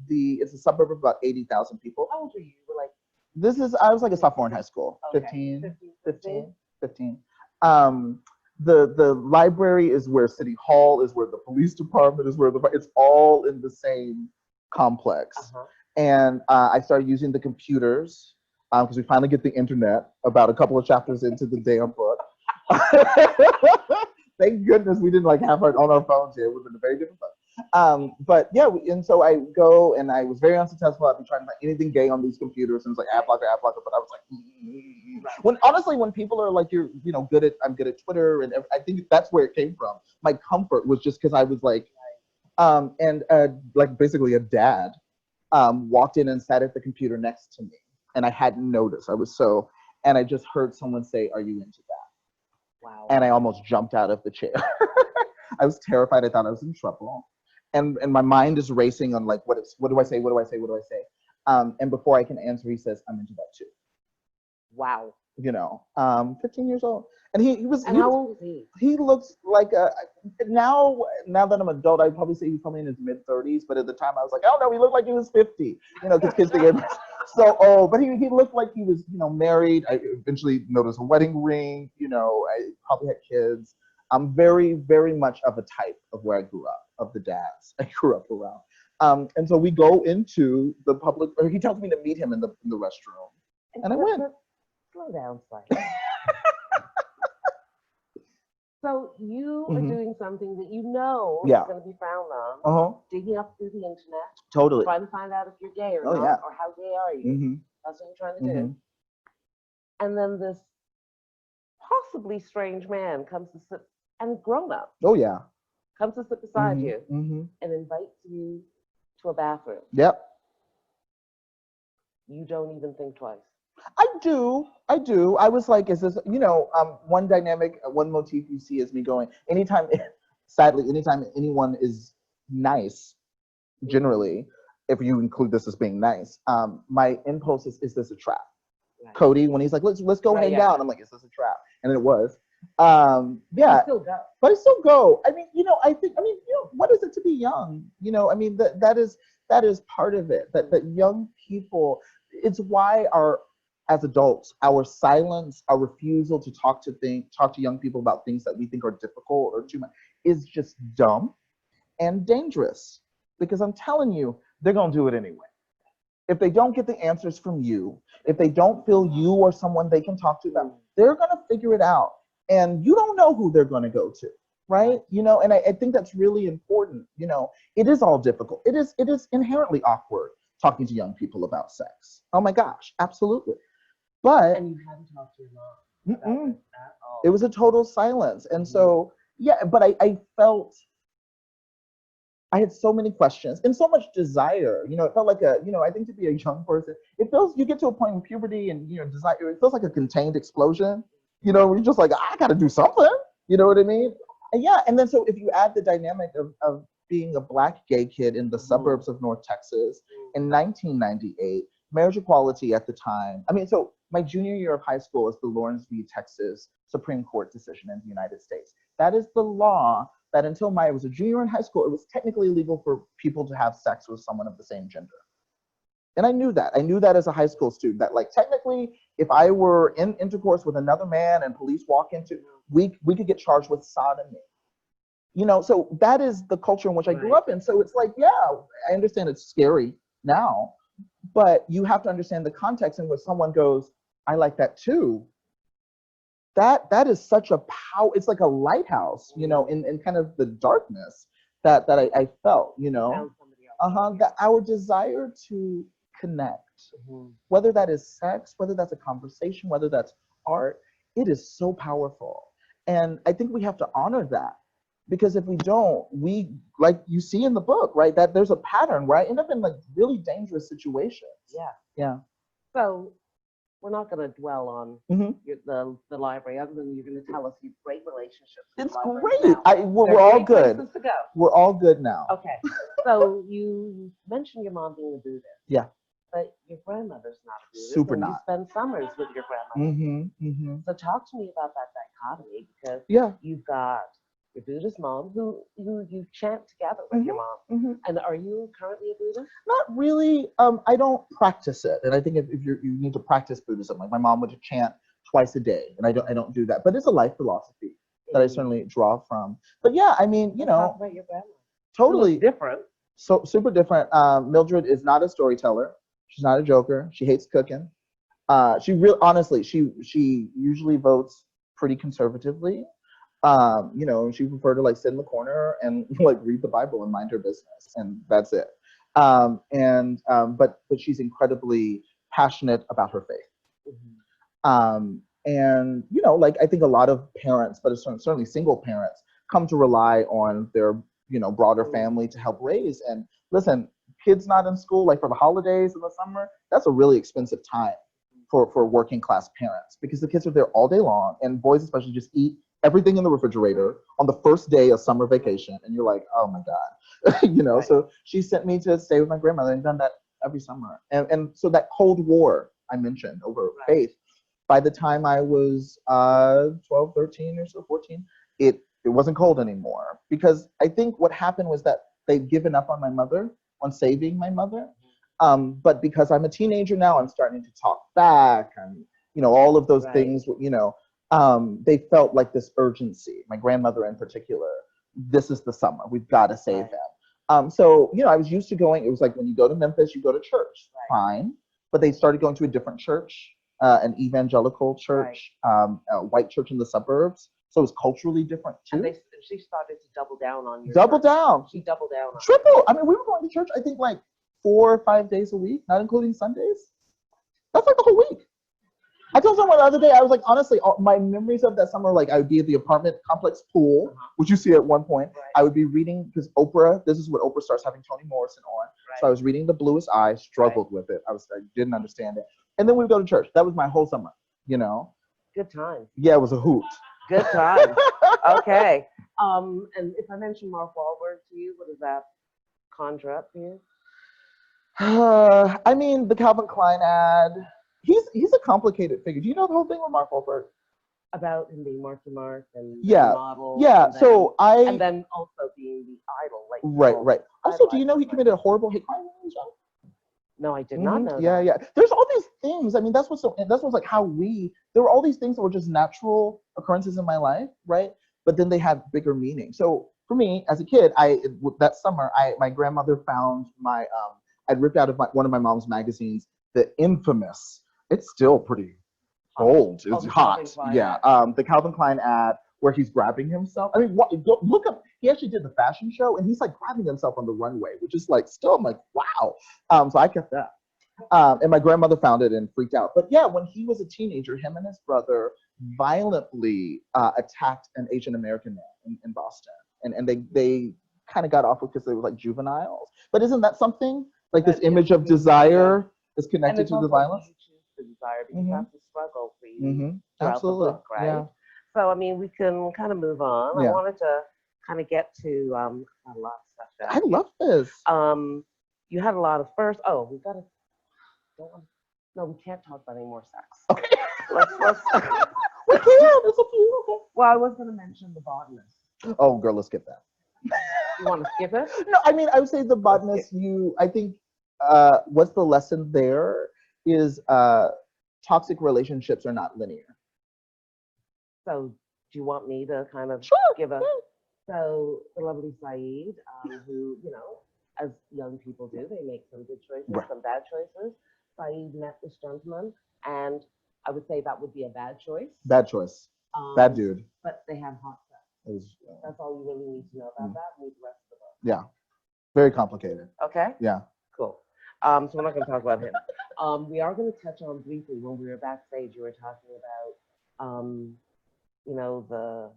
Speaker 1: it's a suburb of about 80,000 people.
Speaker 3: How old were you? You were like.
Speaker 1: I was like a sophomore in high school.
Speaker 3: Okay.
Speaker 1: 15. The library is where City Hall is, where the police department is, it's all in the same complex. And I started using the computers because we finally get the internet about a couple of chapters into the damn book. Thank goodness we didn't have her on our phones here. It would have been a very different book. But yeah, and so I go, and I was very unsuccessful. I'd be trying to find anything gay on these computers, and it's like ad blocker, but I was like, when people are like, I'm good at Twitter, and I think that's where it came from. My comfort was just because I was like, basically a dad walked in and sat at the computer next to me, and I hadn't noticed. And I just heard someone say, "Are you into that?"
Speaker 3: Wow.
Speaker 1: And I almost jumped out of the chair. I was terrified. I thought I was in trouble. And my mind is racing on what do I say? And before I can answer, he says, "I'm into that too."
Speaker 3: Wow.
Speaker 1: 15 years old. And he was.
Speaker 3: And how old was he?
Speaker 1: He looks like now that I'm adult, I'd probably say he's probably in his mid-30s. But at the time, I was like, oh no, he looked like he was 50. Because kids think so old. But he looked like he was, married. I eventually noticed a wedding ring. I probably had kids. I'm very, very much of a type of where I grew up, of the dads I grew up around. And so we go into the public. Or he tells me to meet him in the restroom, and I went.
Speaker 3: Slow down slightly. So you are doing something that is going to be frowned on, digging up through the internet,
Speaker 1: totally
Speaker 3: trying to find out if you're gay or not, or how gay are you. That's what you're trying to do. And then this possibly strange man comes to sit, and grown up.
Speaker 1: Oh yeah.
Speaker 3: Comes to sit beside you and invites you to a bathroom.
Speaker 1: Yep.
Speaker 3: You don't even think twice.
Speaker 1: I do. I was like, is this, one dynamic, one motif you see is me going, anytime anyone is nice, generally, if you include this as being nice, my impulse is this a trap? Right. Cody, when he's like, let's go hang out, I'm like, is this a trap? And it was. Yeah,
Speaker 3: but
Speaker 1: I still go. I mean, what is it to be young? I mean, that is part of it. That young people, it's why as adults, our silence, our refusal to talk to young people about things that we think are difficult or too much is just dumb and dangerous. Because I'm telling you, they're gonna do it anyway. If they don't get the answers from you, if they don't feel you or someone they can talk to them, they're gonna figure it out. And you don't know who they're gonna go to, right? And I think that's really important. It is all difficult. It is inherently awkward talking to young people about sex. Oh my gosh, absolutely. But
Speaker 3: and you hadn't talked to your mom about it at all.
Speaker 1: It was a total silence. And so, yeah, but I felt I had so many questions and so much desire. It felt like I think to be a young person, it feels, you get to a point in puberty and, desire, it feels like a contained explosion, where you're just like, I got to do something. You know what I mean? And yeah. And then, so if you add the dynamic of being a Black gay kid in the suburbs of North Texas in 1998, marriage equality at the time. I mean, so my junior year of high school is the Lawrence v. Texas Supreme Court decision in the United States. That is the law that until I was a junior in high school, it was technically illegal for people to have sex with someone of the same gender. And I knew that. I knew that as a high school student, that like technically, if I were in intercourse with another man and police walk into, we could get charged with sodomy. So that is the culture in which I grew up in. So it's like, yeah, I understand it's scary now, but you have to understand the context in which someone goes, I like that too. That is such a power. It's like a lighthouse, in kind of the darkness that I felt, that our desire to connect, whether that is sex, whether that's a conversation, whether that's art, it is so powerful. And I think we have to honor that, because if we don't, we, like you see in the book, right, that there's a pattern where I end up in like really dangerous situations. Yeah.
Speaker 3: So we're not going to dwell on the library, other than you're going to tell us you have great relationships.
Speaker 1: It's great. We're all good.
Speaker 3: To go.
Speaker 1: We're all good now.
Speaker 3: Okay. So you mentioned your mom being a Buddhist.
Speaker 1: Yeah.
Speaker 3: But your grandmother's not a Buddhist.
Speaker 1: Super not.
Speaker 3: You spend summers with your grandmother. So talk to me about that dichotomy, because you've got your Buddhist mom who you chant together with your mom. And are you currently a Buddhist?
Speaker 1: Not really. I don't practice it. And I think if you need to practice Buddhism, like my mom would chant twice a day, and I don't do that. But it's a life philosophy that I certainly draw from. But yeah, I mean,
Speaker 3: talk about your grandma.
Speaker 1: Totally
Speaker 3: different.
Speaker 1: So super different. Mildred is not a storyteller. She's not a joker. She hates cooking. Honestly, she usually votes pretty conservatively. She preferred to like sit in the corner and like read the Bible and mind her business, and that's it. But she's incredibly passionate about her faith. And like I think a lot of parents, but certainly single parents, come to rely on their broader family to help raise. And listen, kids not in school, like for the holidays in the summer, that's a really expensive time for working class parents, because the kids are there all day long, and boys especially just eat everything in the refrigerator on the first day of summer vacation, and you're like, oh my God. So she sent me to stay with my grandmother, and done that every summer. And so that Cold War I mentioned over faith, by the time I was 12, 13 or so, 14, it wasn't cold anymore, because I think what happened was that they'd given up on my mother, on saving my mother. But because I'm a teenager now, I'm starting to talk back, and all of those things, they felt like this urgency. My grandmother in particular, this is the summer, we've got to save him. So I was used to going. It was like when you go to Memphis, you go to church, fine, but they started going to a different church, an evangelical church, a white church in the suburbs. So it was culturally different too.
Speaker 3: And she started to double down on your
Speaker 1: Double
Speaker 3: church.
Speaker 1: down.
Speaker 3: She doubled down on
Speaker 1: Triple. I mean, we were going to church, I think, like 4 or 5 days a week, not including Sundays. That's like the whole week. I told someone the other day, I was like, honestly, my memories of that summer, like I would be at the apartment complex pool, which you see at one point. I would be reading, because this is when Oprah starts having Toni Morrison on. So I was reading The Bluest Eye, struggled with it. I didn't understand it. And then we would go to church. That was my whole summer,
Speaker 3: Good time.
Speaker 1: Yeah, it was a hoot.
Speaker 3: Good time. Okay. And if I mention Mark Wahlberg to you, what does that conjure up for you?
Speaker 1: I mean, the Calvin Klein ad. He's a complicated figure. Do you know the whole thing with Mark Wahlberg?
Speaker 3: about him being Marky Mark and model.
Speaker 1: Yeah.
Speaker 3: And then,
Speaker 1: so
Speaker 3: and then also being the idol, like
Speaker 1: right. Also, do you know he committed a horrible hate crime when he was young?
Speaker 3: No, I did not know
Speaker 1: that. Yeah. There's all these things. I mean, that's what's like how there were all these things that were just natural occurrences in my life, right? But then they had bigger meaning. So for me, as a kid, that summer, my grandmother found I'd ripped out of one of my mom's magazines, the infamous. It's still pretty old. It's hot. Yeah. The Calvin Klein ad where he's grabbing himself. I mean, look up. He actually did the fashion show, and he's like grabbing himself on the runway, which is like still. I'm like, wow. So I kept that. And my grandmother found it and freaked out. But yeah, when he was a teenager, him and his brother violently attacked an Asian American man in Boston, and they kind of got off because they were like juveniles. But isn't that something like this image of desire is connected to the violence?
Speaker 3: The desire, because that's a struggle for you
Speaker 1: Absolutely.
Speaker 3: the book, right?
Speaker 1: Yeah.
Speaker 3: So, I mean, we can kind of move on.
Speaker 1: Yeah.
Speaker 3: I wanted to kind of get to a lot of stuff.
Speaker 1: I love this.
Speaker 3: You had a lot of first. Oh, we gotta. No, we can't talk about any more sex.
Speaker 1: Okay.
Speaker 3: Let's.
Speaker 1: We can. It's up to you. Okay.
Speaker 3: Well, I was gonna mention the botanist.
Speaker 1: Oh, girl, let's skip that.
Speaker 3: You want to skip it?
Speaker 1: No, I mean, I would say the botanist. I think, what's the lesson there is toxic relationships are not linear.
Speaker 3: So, do you want me to kind of give a? So, the lovely Syed, who, you know, as young people do, they make some good choices, some bad choices. Syed met this gentleman, and I would say that would be a bad choice.
Speaker 1: Bad choice. Bad dude.
Speaker 3: But they had hot sex. That's all you really need to know about that. Read the rest of the book.
Speaker 1: Yeah. Very complicated.
Speaker 3: Okay.
Speaker 1: Yeah.
Speaker 3: Cool. So we're not going to talk about him. We are going to touch on briefly when we were backstage. You were talking about, you know, the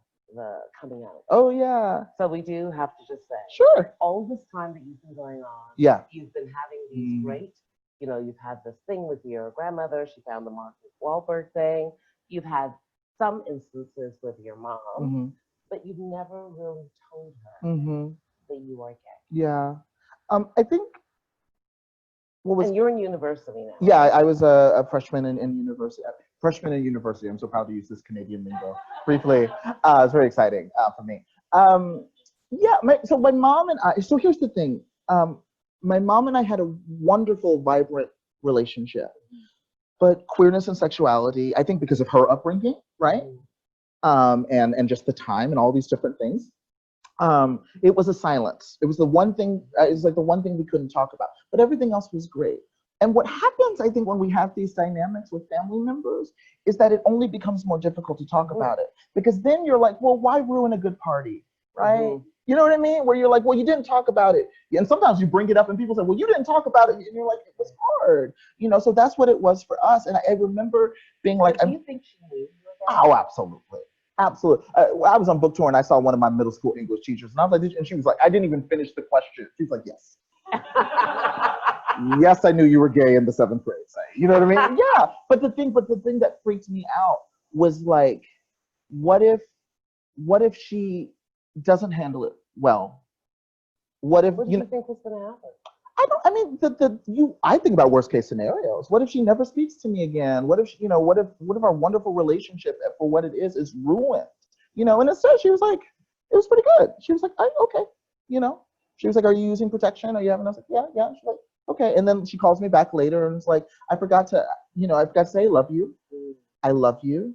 Speaker 3: coming out.
Speaker 1: Oh yeah.
Speaker 3: So we do have to just say,
Speaker 1: sure.
Speaker 3: All this time that you've been going on, you've been having these great, you know, you've had this thing with your grandmother. She found the Mark Wahlberg thing. You've had some instances with your mom, but you've never really told her that you are gay.
Speaker 1: Yeah. I think.
Speaker 3: And you're in university now.
Speaker 1: Yeah, I was a freshman in university. Freshman in university. I'm so proud to use this Canadian lingo briefly. It's very exciting for me. So my mom and I. So here's the thing. My mom and I had a wonderful, vibrant relationship, but queerness and sexuality, I think, because of her upbringing, right? And just the time and all these different things. It was a silence. It was the one thing. It was like the one thing we couldn't talk about. But everything else was great. And what happens, I think, when we have these dynamics with family members is that it only becomes more difficult to talk about it. Because then you're like, well, why ruin a good party, right? You know what I mean? Where you're like, well, you didn't talk about it. And sometimes you bring it up and people say, well, you didn't talk about it. And you're like, it was hard. You know, so that's what it was for us. And I remember being like,
Speaker 3: do you think she knew?
Speaker 1: Oh, absolutely. Absolutely. I was on book tour and I saw one of my middle school English teachers and I was like, and she was like, I didn't even finish the question. She was like, yes. Yes, I knew you were gay in the 7th grade. You know what I mean? Yeah. But the thing that freaked me out was like, what if she doesn't handle it well? What do you
Speaker 3: think was gonna happen?
Speaker 1: I think about worst case scenarios. What if she never speaks to me again? What if what if our wonderful relationship for what it is ruined? You know, and instead she was like, it was pretty good. She was like, okay, you know. She was like, are you using protection? Are you having? I was like, yeah. She's like, okay. And then she calls me back later and it's like, I forgot to say I love you. I love you.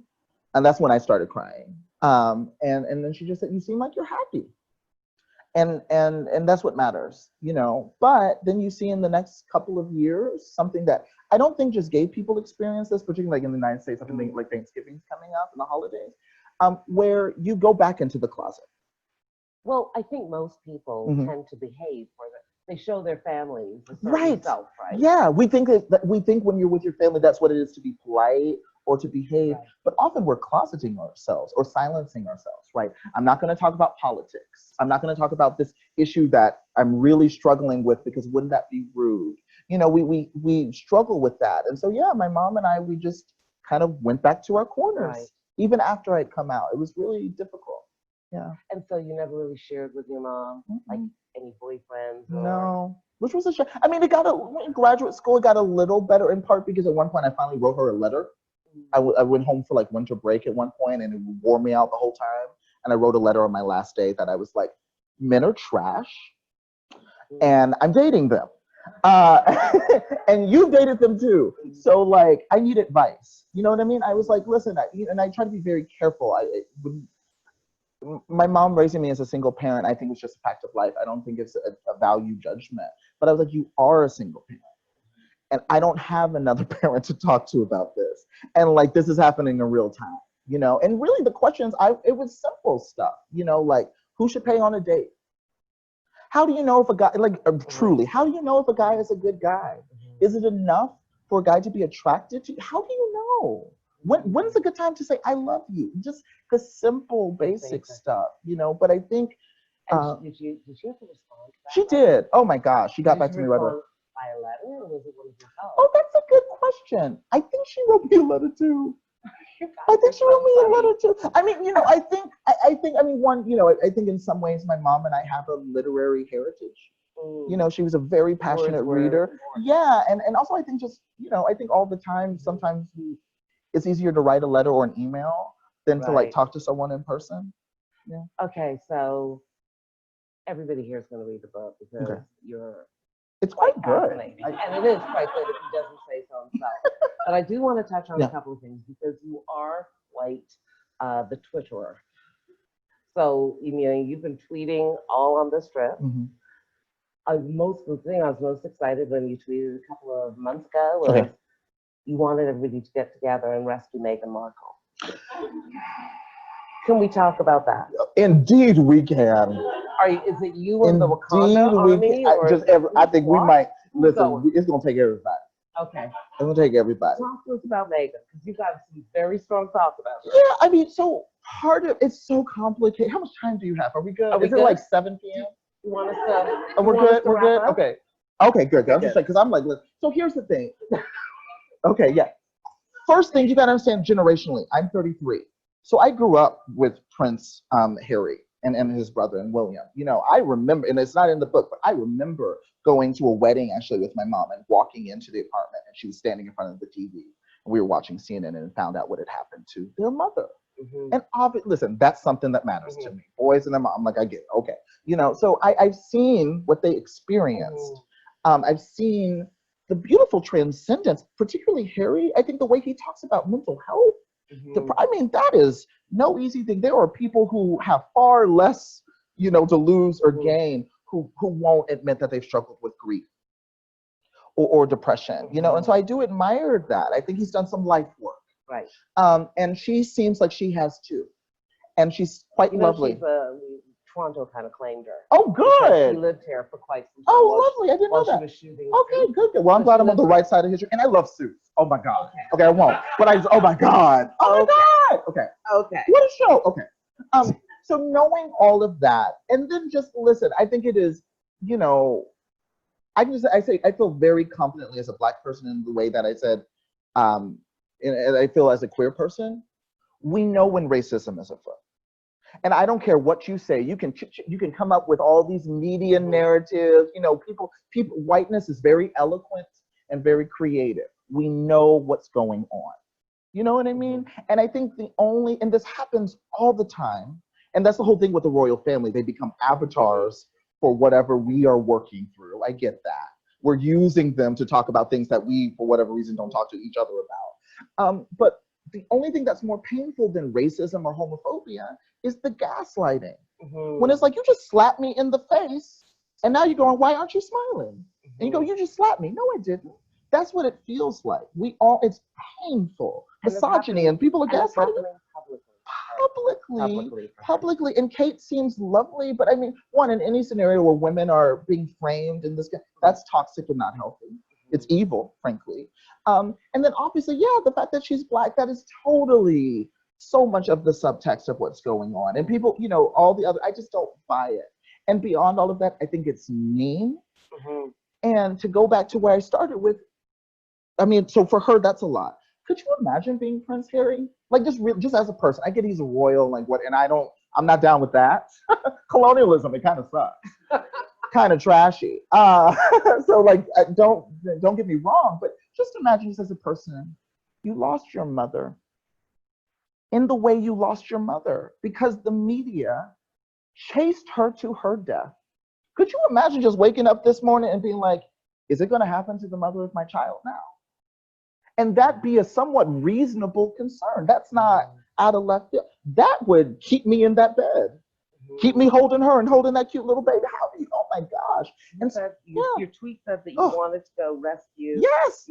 Speaker 1: And that's when I started crying. And then she just said, you seem like you're happy. And that's what matters, you know. But then you see in the next couple of years, something that I don't think just gay people experience this, particularly like in the United States, I think like Thanksgiving's coming up and the holidays, where you go back into the closet.
Speaker 3: Well, I think most people tend to behave for them. They show their families a certain self, right? Yeah, we think when you're with your family, that's what it is to be polite or to behave. Right. But often we're closeting ourselves or silencing ourselves, right? I'm not going to talk about politics. I'm not going to talk about this issue that I'm really struggling with because wouldn't that be rude? You know, we struggle with that. And so, yeah, my mom and I, we just kind of went back to our corners, even after I'd come out. It was really difficult. Yeah. And so you never really shared with your mom, like any boyfriends? Or... No, which was a shame. I mean, in graduate school, it got a little better in part because at one point I finally wrote her a letter.
Speaker 1: I went home for like winter break at one point, and it wore me out the whole time. And I wrote a letter on my last day that I was like, men are trash, and I'm dating them. And you dated them too. So like, I need advice. You know what I mean? I was like, listen, and I try to be very careful. My mom raising me as a single parent, I think it's just a fact of life. I don't think it's a value judgment. But I was like, you are a single parent. And I don't have another parent to talk to about this. And like, this is happening in real time, you know? And really the questions, it was simple stuff, you know, like who should pay on a date? How do you know if a guy, like truly, how do you know if a guy is a good guy? Is it enough for a guy to be attracted to you? How do you know? When's a good time to say, I love you? Just the simple, basic stuff, you know? But I think,
Speaker 3: did she have to respond to that?
Speaker 1: She did. Oh my gosh, she got back to me right away.
Speaker 3: By a letter, or was it one of your help?
Speaker 1: Oh, that's a good question. I think she wrote me a letter too. I think she wrote me a letter too. I mean, you know, I think, one, you know, I think in some ways my mom and I have a literary heritage. You know, she was a very passionate reader. Yeah, and also I think just, you know, I think all the time, sometimes it's easier to write a letter or an email than to like talk to someone in person. Yeah.
Speaker 3: Okay, so everybody here is going to read the book because
Speaker 1: it's quite good.
Speaker 3: And it is quite good if he doesn't say so himself. But I do want to touch on a couple of things because you are quite the Twitterer. So, you know, you've been tweeting all on this trip. The thing I was most excited when you tweeted a couple of months ago was you wanted everybody to get together and rescue Meghan Markle. Can we talk about that?
Speaker 1: Indeed, we can.
Speaker 3: Is it you and the Wakanda army?
Speaker 1: I think we might, listen, it's going to take everybody.
Speaker 3: Okay.
Speaker 1: It's going to take everybody.
Speaker 3: Talk to us about Meghan, because you got some very strong thoughts about it.
Speaker 1: Yeah, I mean, so part of it's so complicated. How much time do you have? Are we good? Is it like 7 p.m.?
Speaker 3: You want us to?
Speaker 1: Oh, we're good? We're good? Okay. Okay, good. I'm just like, because I'm like, listen. So here's the thing. Okay, yeah. First thing you got to understand generationally, I'm 33. So I grew up with Prince Harry and his brother and William. You know, I remember, and it's not in the book, but I remember going to a wedding actually with my mom and walking into the apartment, and she was standing in front of the TV. And we were watching CNN and found out what had happened to their mother. And obviously, listen, that's something that matters to me. Boys and their mom, I'm like, I get it. Okay. You know, so I've seen what they experienced. I've seen the beautiful transcendence, particularly Harry. I think the way he talks about mental health, I mean, that is no easy thing. There are people who have far less, you know, to lose or gain who won't admit that they've struggled with grief or depression, you know? And so I do admire that. I think he's done some life work.
Speaker 3: Right.
Speaker 1: And she seems like she has too. And she's quite lovely.
Speaker 3: Toronto kind of claimed her.
Speaker 1: Oh, good.
Speaker 3: She lived here for quite some time.
Speaker 1: Oh, lovely. I didn't know that.
Speaker 3: She was shooting.
Speaker 1: Okay, good. Well, I'm glad I'm on the right side of history. And I love Suits. Oh my God. Okay, I won't. But oh my God. Oh my God. Okay. What a show. Okay. So knowing all of that, and then just listen, I think it is, you know, I feel very confidently as a Black person in the way that I said, and I feel as a queer person, we know when racism is afoot. And I don't care what you say. You can come up with all these media narratives. You know, people. Whiteness is very eloquent and very creative. We know what's going on. You know what I mean? And I think and this happens all the time. And that's the whole thing with the royal family. They become avatars for whatever we are working through. I get that. We're using them to talk about things that we, for whatever reason, don't talk to each other about. But the only thing that's more painful than racism or homophobia is the gaslighting. When it's like, you just slapped me in the face, and now you're going, why aren't you smiling? And you go, you just slapped me. No, I didn't. That's what it feels like. It's painful. Misogyny, and people are gaslighting publicly. And Kate seems lovely, but I mean, in any scenario where women are being framed in this, that's toxic and not healthy. It's evil, frankly. And then obviously, the fact that she's Black, that is totally so much of the subtext of what's going on. And people, you know, all the other, I just don't buy it. And beyond all of that, I think it's mean. And to go back to where I started with, I mean, so for her, that's a lot. Could you imagine being Prince Harry? Like just as a person, I get he's a royal, and I'm not down with that. Colonialism, it kind of sucks. Kind of trashy. So like, don't get me wrong, but just imagine just as a person you lost your mother in the way you lost your mother, because the media chased her to her death. Could you imagine just waking up this morning and being like, is it going to happen to the mother of my child now? And that be a somewhat reasonable concern. That's not out of left field. That would keep me in that bed. Keep me holding her and holding that cute little baby. How do you, oh my gosh.
Speaker 3: And so your tweet said that you wanted to go rescue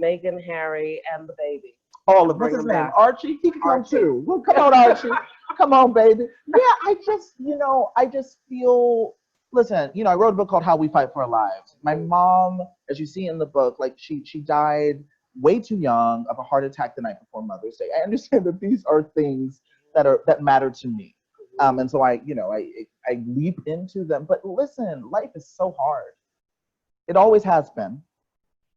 Speaker 3: Meghan, Harry, and the baby.
Speaker 1: All of what's his name? Archie? He can come too. Well, come on, Archie. Come on, baby. Yeah, I just feel, listen, I wrote a book called How We Fight for Our Lives. My mom, as you see in the book, like she died way too young of a heart attack the night before Mother's Day. I understand that these are things that matter to me. And so I leap into them. But listen, life is so hard. It always has been.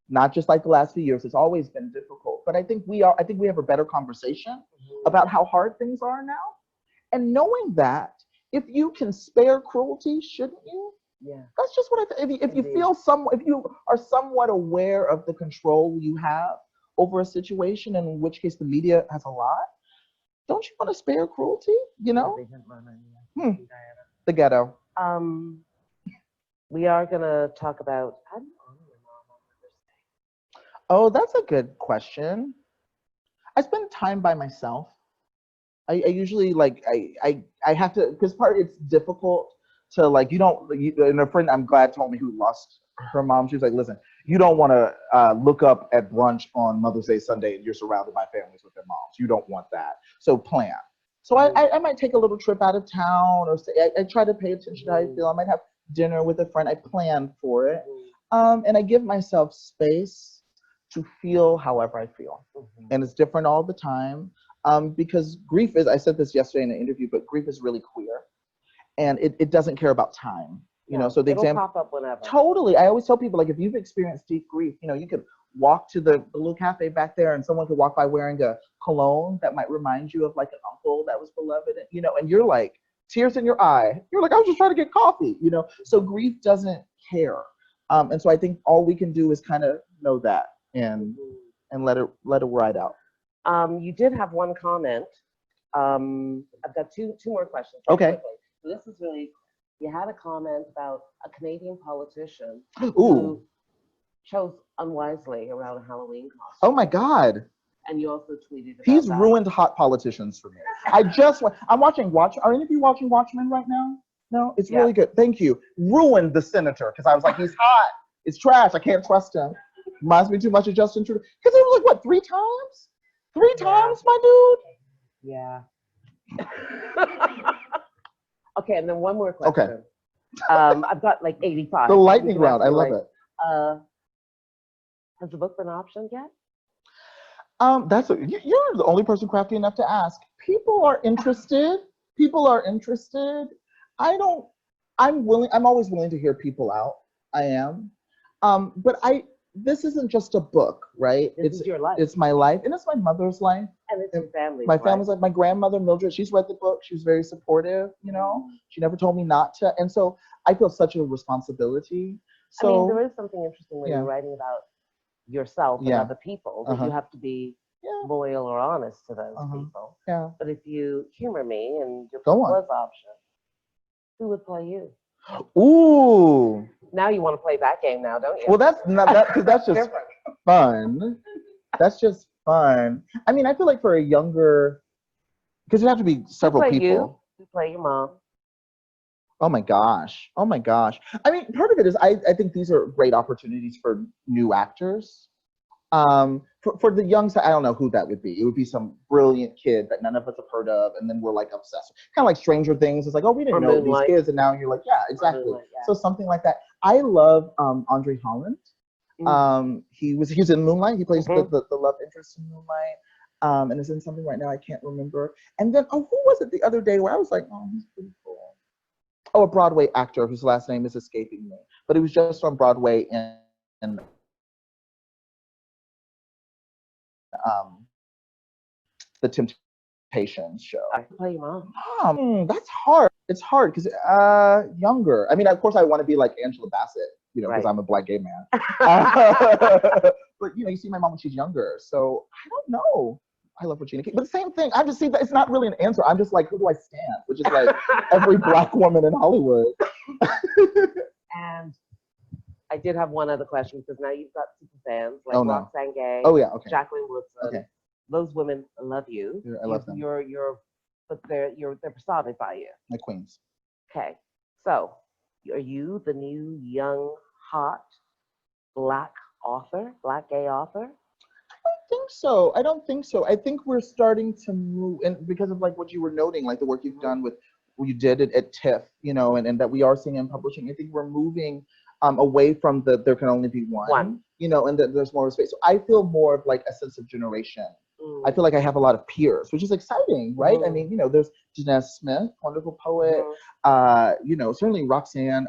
Speaker 1: Not just like the last few years. It's always been difficult. But I think we have a better conversation about how hard things are now. And knowing that, if you can spare cruelty, shouldn't you?
Speaker 3: Yeah.
Speaker 1: That's just what I think. If you are somewhat aware of the control you have over a situation, in which case the media has a lot, don't you want to spare cruelty? The ghetto.
Speaker 3: We are gonna talk about how do you honor your mom on Mother's Day?
Speaker 1: Oh, that's a good question. I spend time by myself. I usually I have to, because it's difficult to and a friend I'm glad told me who lost her mom, she was like, listen, you don't want to look up at brunch on Mother's Day Sunday and you're surrounded by families with their moms. You don't want that. So plan. So I might take a little trip out of town, or I try to pay attention to how I feel. I might have dinner with a friend. I plan for it. And I give myself space to feel however I feel. And it's different all the time. Because grief is, I said this yesterday in an interview, but grief is really queer. And it doesn't care about time. So the example
Speaker 3: pop up whenever.
Speaker 1: Totally. I always tell people, like, if you've experienced deep grief, you could walk to the little cafe back there and someone could walk by wearing a cologne that might remind you of like an uncle that was beloved, and you're like, tears in your eye. You're like, I was just trying to get coffee, So grief doesn't care. And so I think all we can do is kind of know that and let it ride out.
Speaker 3: You did have one comment. I've got two more questions.
Speaker 1: Okay.
Speaker 3: Quickly. So this is really, you had a comment about a Canadian politician
Speaker 1: Ooh.
Speaker 3: who chose unwisely around a Halloween costume.
Speaker 1: Oh my God.
Speaker 3: And you also tweeted about
Speaker 1: He's
Speaker 3: that.
Speaker 1: ruined hot politicians for me. I'm watching are any of you watching Watchmen right now? No, it's really good. Thank you. Ruined the senator, because I was like, he's hot. It's trash. I can't trust him. Reminds me too much of Justin Trudeau. Because it was like, what, 3 times? 3 times, my dude?
Speaker 3: Yeah. Okay, and then one more question.
Speaker 1: Okay.
Speaker 3: I've got like 85.
Speaker 1: The lightning round. I love it.
Speaker 3: Has the book been optioned yet?
Speaker 1: You're the only person crafty enough to ask. People are interested. I'm always willing to hear people out. I am. But this isn't just a book, right?
Speaker 3: This is your life.
Speaker 1: It's my life, and it's my mother's life.
Speaker 3: And it's your family.
Speaker 1: My family's life. My grandmother, Mildred, she's read the book. She was very supportive, She never told me not to. And so I feel such a responsibility. So,
Speaker 3: there is something interesting when you're writing about yourself and other people, that you have to be loyal or honest to those people.
Speaker 1: Yeah.
Speaker 3: But if you humor me and your book was optioned, who would play you?
Speaker 1: Ooh.
Speaker 3: Now you want to play that game now, don't you?
Speaker 1: Well, that's not that, because that's just fun. That's just fun. I mean, I feel like for a younger, because you have to be several people.
Speaker 3: You play your mom.
Speaker 1: Oh my gosh. I mean, part of it is I think these are great opportunities for new actors. For the young side, I don't know who that would be. It would be some brilliant kid that none of us have heard of, and then we're like obsessed. Kind of like Stranger Things. It's like, oh, we didn't know these kids, and now you're like, yeah, exactly. So something like that. I love Andre Holland. He's in Moonlight. He plays the love interest in Moonlight, and is in something right now I can't remember. And then who was it the other day where I was like, oh, he's pretty cool. Oh, a Broadway actor whose last name is escaping me, but it was just on Broadway in The Temptation show.
Speaker 3: I play your mom.
Speaker 1: That's hard. It's hard because younger. I mean, of course, I want to be like Angela Bassett, you know, because I'm a Black gay man. But you know, you see my mom when she's younger, so I don't know. I love Regina King, but the same thing. I just see that it's not really an answer. I'm just like, who do I stand? Which is like every Black woman in Hollywood.
Speaker 3: And I did have one other question because now you've got super fans like Roxanne Gay, Jacqueline Woodson. Okay. Those women love you.
Speaker 1: Yeah, I love them.
Speaker 3: But they're personified by you.
Speaker 1: My queens.
Speaker 3: Okay, so are you the new young hot Black gay author?
Speaker 1: I don't think so. I think we're starting to move, and because of like what you were noting, like the work you've done with what you did at TIFF, you know, and that we are seeing in publishing. I think we're moving away from there can only be one, you know, and that there's more space. So I feel more of like a sense of generation. I feel like I have a lot of peers, which is exciting, right? I mean, you know, there's Janessa Smith, wonderful poet. You know, certainly Roxanne,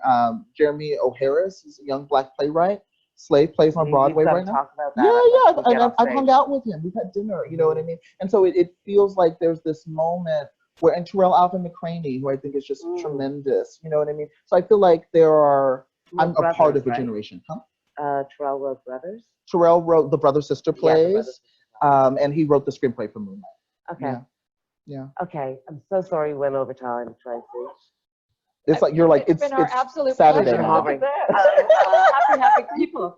Speaker 1: Jeremy O'Harris is a young Black playwright. Slave plays on Broadway right now.
Speaker 3: Talk about that.
Speaker 1: And I've hung out with him. We've had dinner, you know what I mean? And so it feels like there's this moment where, and Terrell Alvin McCraney, who I think is just tremendous, you know what I mean? So I feel like I'm a part of a generation.
Speaker 3: Terrell wrote Brothers?
Speaker 1: Terrell wrote the brother-sister plays, and he wrote the screenplay for Moonlight.
Speaker 3: Okay.
Speaker 1: Yeah.
Speaker 3: Okay, I'm so sorry we went over time, Tracy.
Speaker 1: It's like you're like it's
Speaker 4: been our absolute
Speaker 1: Saturday
Speaker 4: pleasure.
Speaker 1: now.
Speaker 4: Happy people.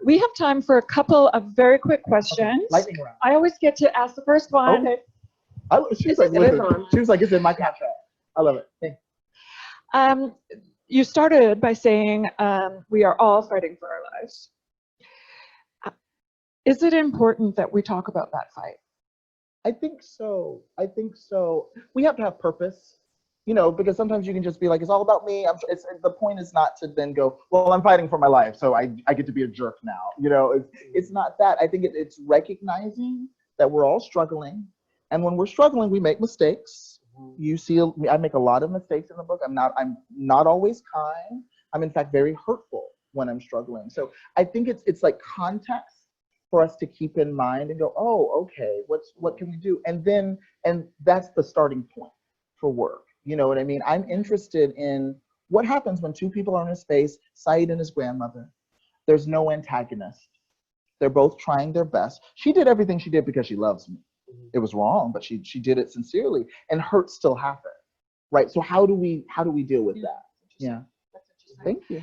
Speaker 4: We have time for a couple of very quick questions.
Speaker 1: Lightning round.
Speaker 4: I always get to ask the first one.
Speaker 1: Okay. She was like, it's in my contract. I love it. Thanks.
Speaker 4: You started by saying we are all fighting for our lives. Is it important that we talk about that fight?
Speaker 1: I think so. We have to have purpose. You know, because sometimes you can just be like, it's all about me. The point is not to then go, well, I'm fighting for my life, so I get to be a jerk now. You know, it's not that. I think it's recognizing that we're all struggling. And when we're struggling, we make mistakes. You see, I make a lot of mistakes in the book. I'm not always kind. I'm in fact very hurtful when I'm struggling. So I think it's like context for us to keep in mind and go, oh, okay, what can we do? And that's the starting point for work. You know what I mean? I'm interested in what happens when two people are in a space, Syed and his grandmother. There's no antagonist. They're both trying their best. She did everything she did because she loves me. It was wrong, but she did it sincerely, and hurt still happened, right? So how do we deal with that? Yeah. Thank you.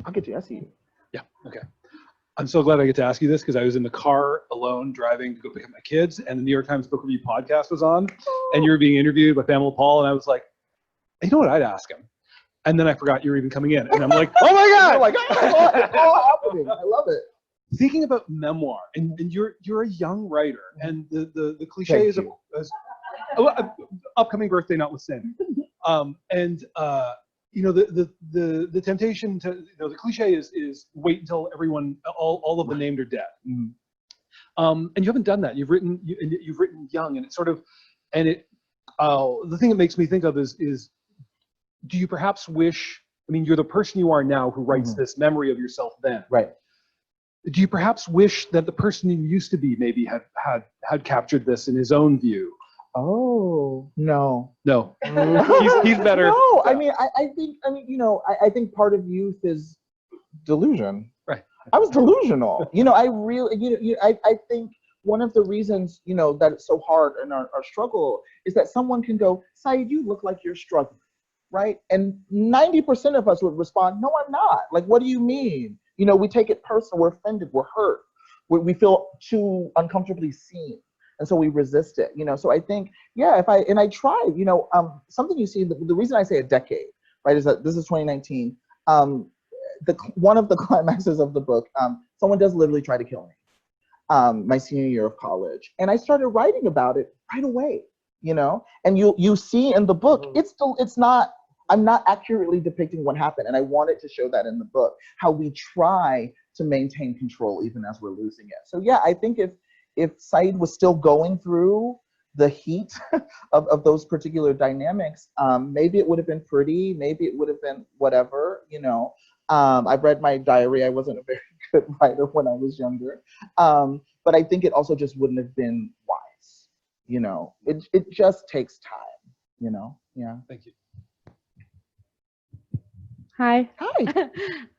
Speaker 1: I'll get you. I see you.
Speaker 5: Yeah. Okay. I'm so glad I get to ask you this because I was in the car alone driving to go pick up my kids, and the New York Times Book Review podcast was on, and you were being interviewed by Pamela Paul, and I was like, you know what, I'd ask him. And then I forgot you were even coming in, and I'm like, oh my God!
Speaker 1: It's all happening. I love it.
Speaker 5: Thinking about memoir, and you're a young writer, and the cliche is upcoming birthday notwithstanding, you know, the temptation to, you know, the cliche is wait until all of the named are dead. And you haven't done that. You've written young, and it's sort of, and the thing it makes me think of is do you perhaps wish, I mean, you're the person you are now who writes this memory of yourself then.
Speaker 1: Right.
Speaker 5: Do you perhaps wish that the person you used to be maybe had captured this in his own view?
Speaker 1: Oh, no.
Speaker 5: No. he's better.
Speaker 1: No, I mean, I think, you know, I think part of youth is delusion.
Speaker 5: Right.
Speaker 1: I was delusional. You know, I really, I think one of the reasons, you know, that it's so hard in our struggle is that someone can go, Saeed, you look like you're struggling, right? And 90% of us would respond, no, I'm not. Like, what do you mean? You know, we take it personal, we're offended, we're hurt. We feel too uncomfortably seen. And so we resist it, you know? So I think, yeah, I try, you know, something you see, the reason I say a decade, right, is that this is 2019. One of the climaxes of the book, someone does literally try to kill me, my senior year of college. And I started writing about it right away, you know? And you see in the book, I'm not accurately depicting what happened. And I wanted to show that in the book, how we try to maintain control even as we're losing it. So yeah, I think if Syed was still going through the heat of those particular dynamics, maybe it would have been pretty, maybe it would have been whatever, you know. I've read my diary. I wasn't a very good writer when I was younger. but I think it also just wouldn't have been wise. You know, it just takes time, you know? Yeah.
Speaker 5: Thank you.
Speaker 6: Hi.
Speaker 1: Hi.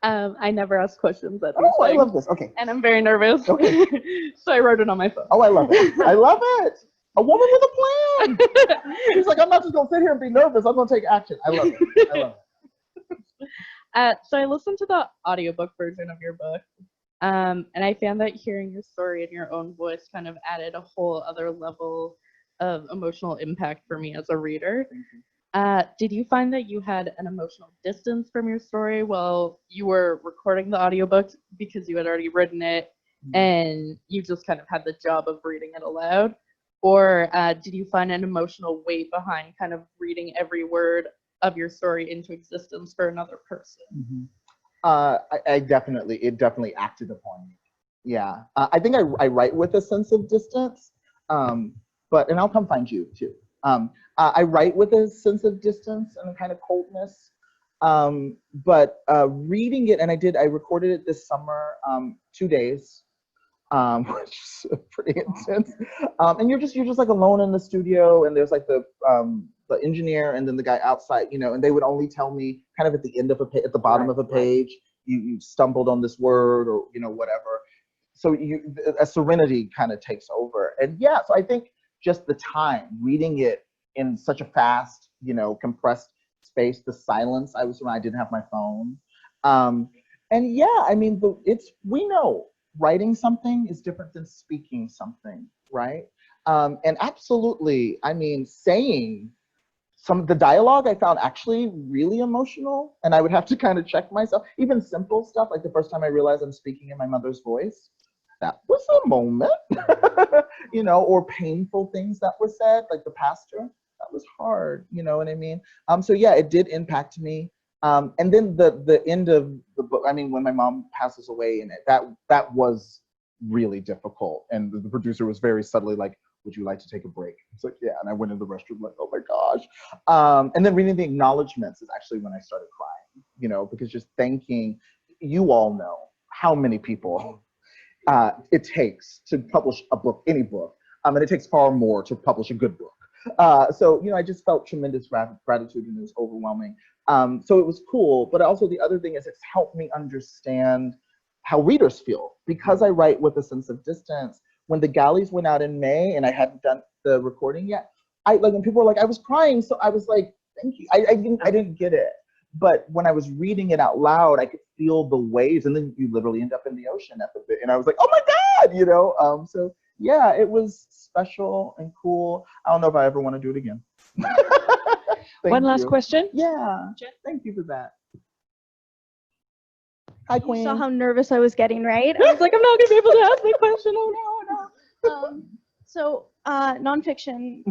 Speaker 6: I never ask questions at these
Speaker 1: Oh, I
Speaker 6: things,
Speaker 1: love this. Okay.
Speaker 6: and I'm very nervous.
Speaker 1: Okay.
Speaker 6: So I wrote it on my phone.
Speaker 1: Oh, I love it. I love it. A woman with a plan. She's like, I'm not just gonna sit here and be nervous. I'm gonna take action. I love it. I love it.
Speaker 6: So I listened to the audiobook version of your book, and I found that hearing your story in your own voice kind of added a whole other level of emotional impact for me as a reader. Did you find that you had an emotional distance from your story while you were recording the audiobook because you had already written it and you just kind of had the job of reading it aloud? Or did you find an emotional weight behind kind of reading every word of your story into existence for another person?
Speaker 1: It definitely acted upon me. Yeah. I think I write with a sense of distance, and I'll come find you too. I write with a sense of distance and a kind of coldness, but reading it, and I recorded it this summer, 2 days, which is pretty intense. And you're just like alone in the studio, and there's like the engineer and then the guy outside, you know, and they would only tell me kind of at the end of at the bottom of a page, you stumbled on this word or, you know, whatever. So a serenity kind of takes over. And yeah, so I think just the time reading it in such a fast, you know, compressed space, the silence I was around, I didn't have my phone. And yeah, I mean, we know writing something is different than speaking something, right? And absolutely, I mean, saying some of the dialogue I found actually really emotional, and I would have to kind of check myself. Even simple stuff, like the first time I realized I'm speaking in my mother's voice, that was a moment, you know, or painful things that were said, like the pastor, that was hard, you know what I mean? So yeah, it did impact me. And then the end of the book, I mean, when my mom passes away in it, that was really difficult. And the producer was very subtly like, would you like to take a break? It's like, yeah, and I went in the restroom like, oh my gosh. And then reading the acknowledgements is actually when I started crying, you know, because just thanking, you all know how many people it takes to publish a book, any book, and it takes far more to publish a good book. So, you know, I just felt tremendous gratitude, and it was overwhelming. So it was cool, but also the other thing is it's helped me understand how readers feel. Because I write with a sense of distance, when the galleys went out in May and I hadn't done the recording yet, like when people were like, I was crying, so I was like, thank you. I didn't get it. But when I was reading it out loud, I could feel the waves, and then you literally end up in the ocean at the bit. And I was like, oh my God, you know? So yeah, it was special and cool. I don't know if I ever want to do it again.
Speaker 4: One last question.
Speaker 1: Yeah, thank you for that. Hi, Queen.
Speaker 2: You saw how nervous I was getting, right? I was like, I'm not gonna be able to ask the question. Oh no. So nonfiction,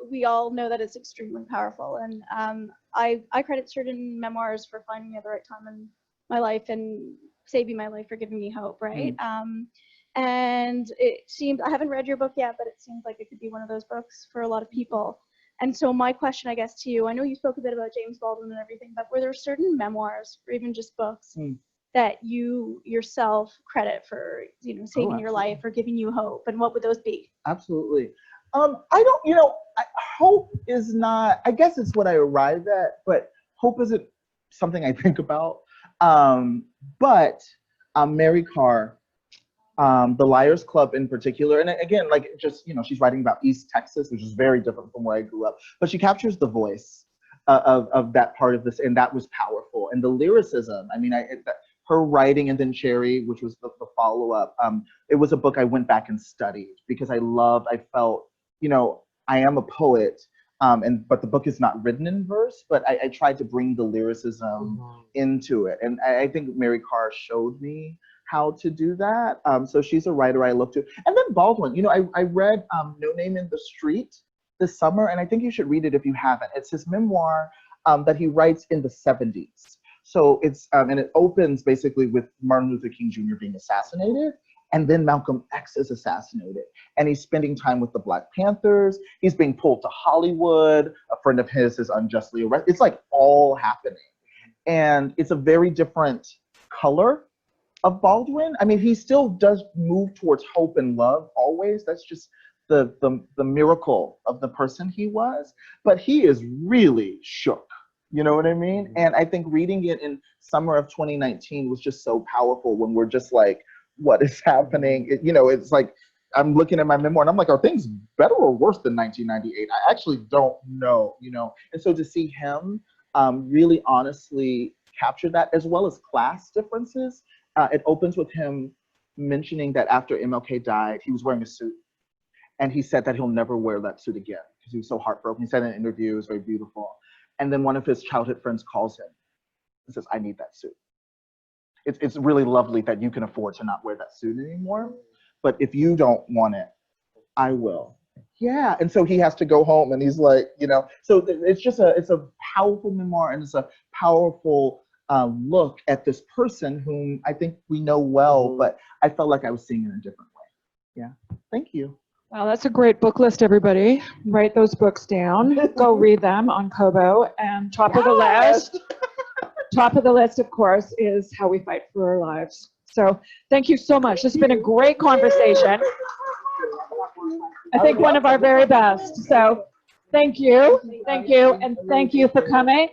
Speaker 2: we all know that it's extremely powerful, and I credit certain memoirs for finding me at the right time in my life and saving my life or giving me hope, right? And it seems, I haven't read your book yet, but it seems like it could be one of those books for a lot of people. And so my question, I guess, to you, I know you spoke a bit about James Baldwin and everything, but were there certain memoirs or even just books that you yourself credit for, you know, saving your life or giving you hope? And what would those be?
Speaker 1: Absolutely. I don't, you know, hope is not, I guess it's what I arrive at, but hope isn't something I think about. But Mary Carr, the Liars Club in particular, and again, like, just, you know, she's writing about East Texas, which is very different from where I grew up, but she captures the voice of that part of this, and that was powerful. And the lyricism, I mean, her writing, and then Cherry, which was the follow-up, it was a book I went back and studied because I felt, you know, I am a poet, but the book is not written in verse, but I tried to bring the lyricism into it. And I think Mary Carr showed me how to do that. So she's a writer I look to. And then Baldwin, you know, I read No Name in the Street this summer, and I think you should read it if you haven't. It's his memoir that he writes in the 70s. So it's, and it opens basically with Martin Luther King Jr. being assassinated, and then Malcolm X is assassinated. And he's spending time with the Black Panthers. He's being pulled to Hollywood. A friend of his is unjustly arrested. It's like all happening. And it's a very different color of Baldwin. I mean, he still does move towards hope and love always. That's just the miracle of the person he was. But he is really shook. You know what I mean? And I think reading it in summer of 2019 was just so powerful when we're just like, what is happening? It's like, I'm looking at my memoir and I'm like, are things better or worse than 1998? I actually don't know, And so to see him really honestly capture that, as well as class differences. It opens with him mentioning that after MLK died, he was wearing a suit. And he said that he'll never wear that suit again because he was so heartbroken. He said in an interview, it was very beautiful. And then one of his childhood friends calls him and says, I need that suit. It's really lovely that you can afford to not wear that suit anymore. But if you don't want it, I will. Yeah. And so he has to go home and he's like, so it's just it's a powerful memoir, and it's a powerful look at this person whom I think we know well, but I felt like I was seeing it in a different way. Yeah. Thank you.
Speaker 4: Well, that's a great book list, everybody. Write those books down. Go read them on Kobo. And top of the list, of course, is How We Fight for Our Lives. So thank you so much. This has been a great conversation. I think one of our very best. So thank you, and thank you for coming.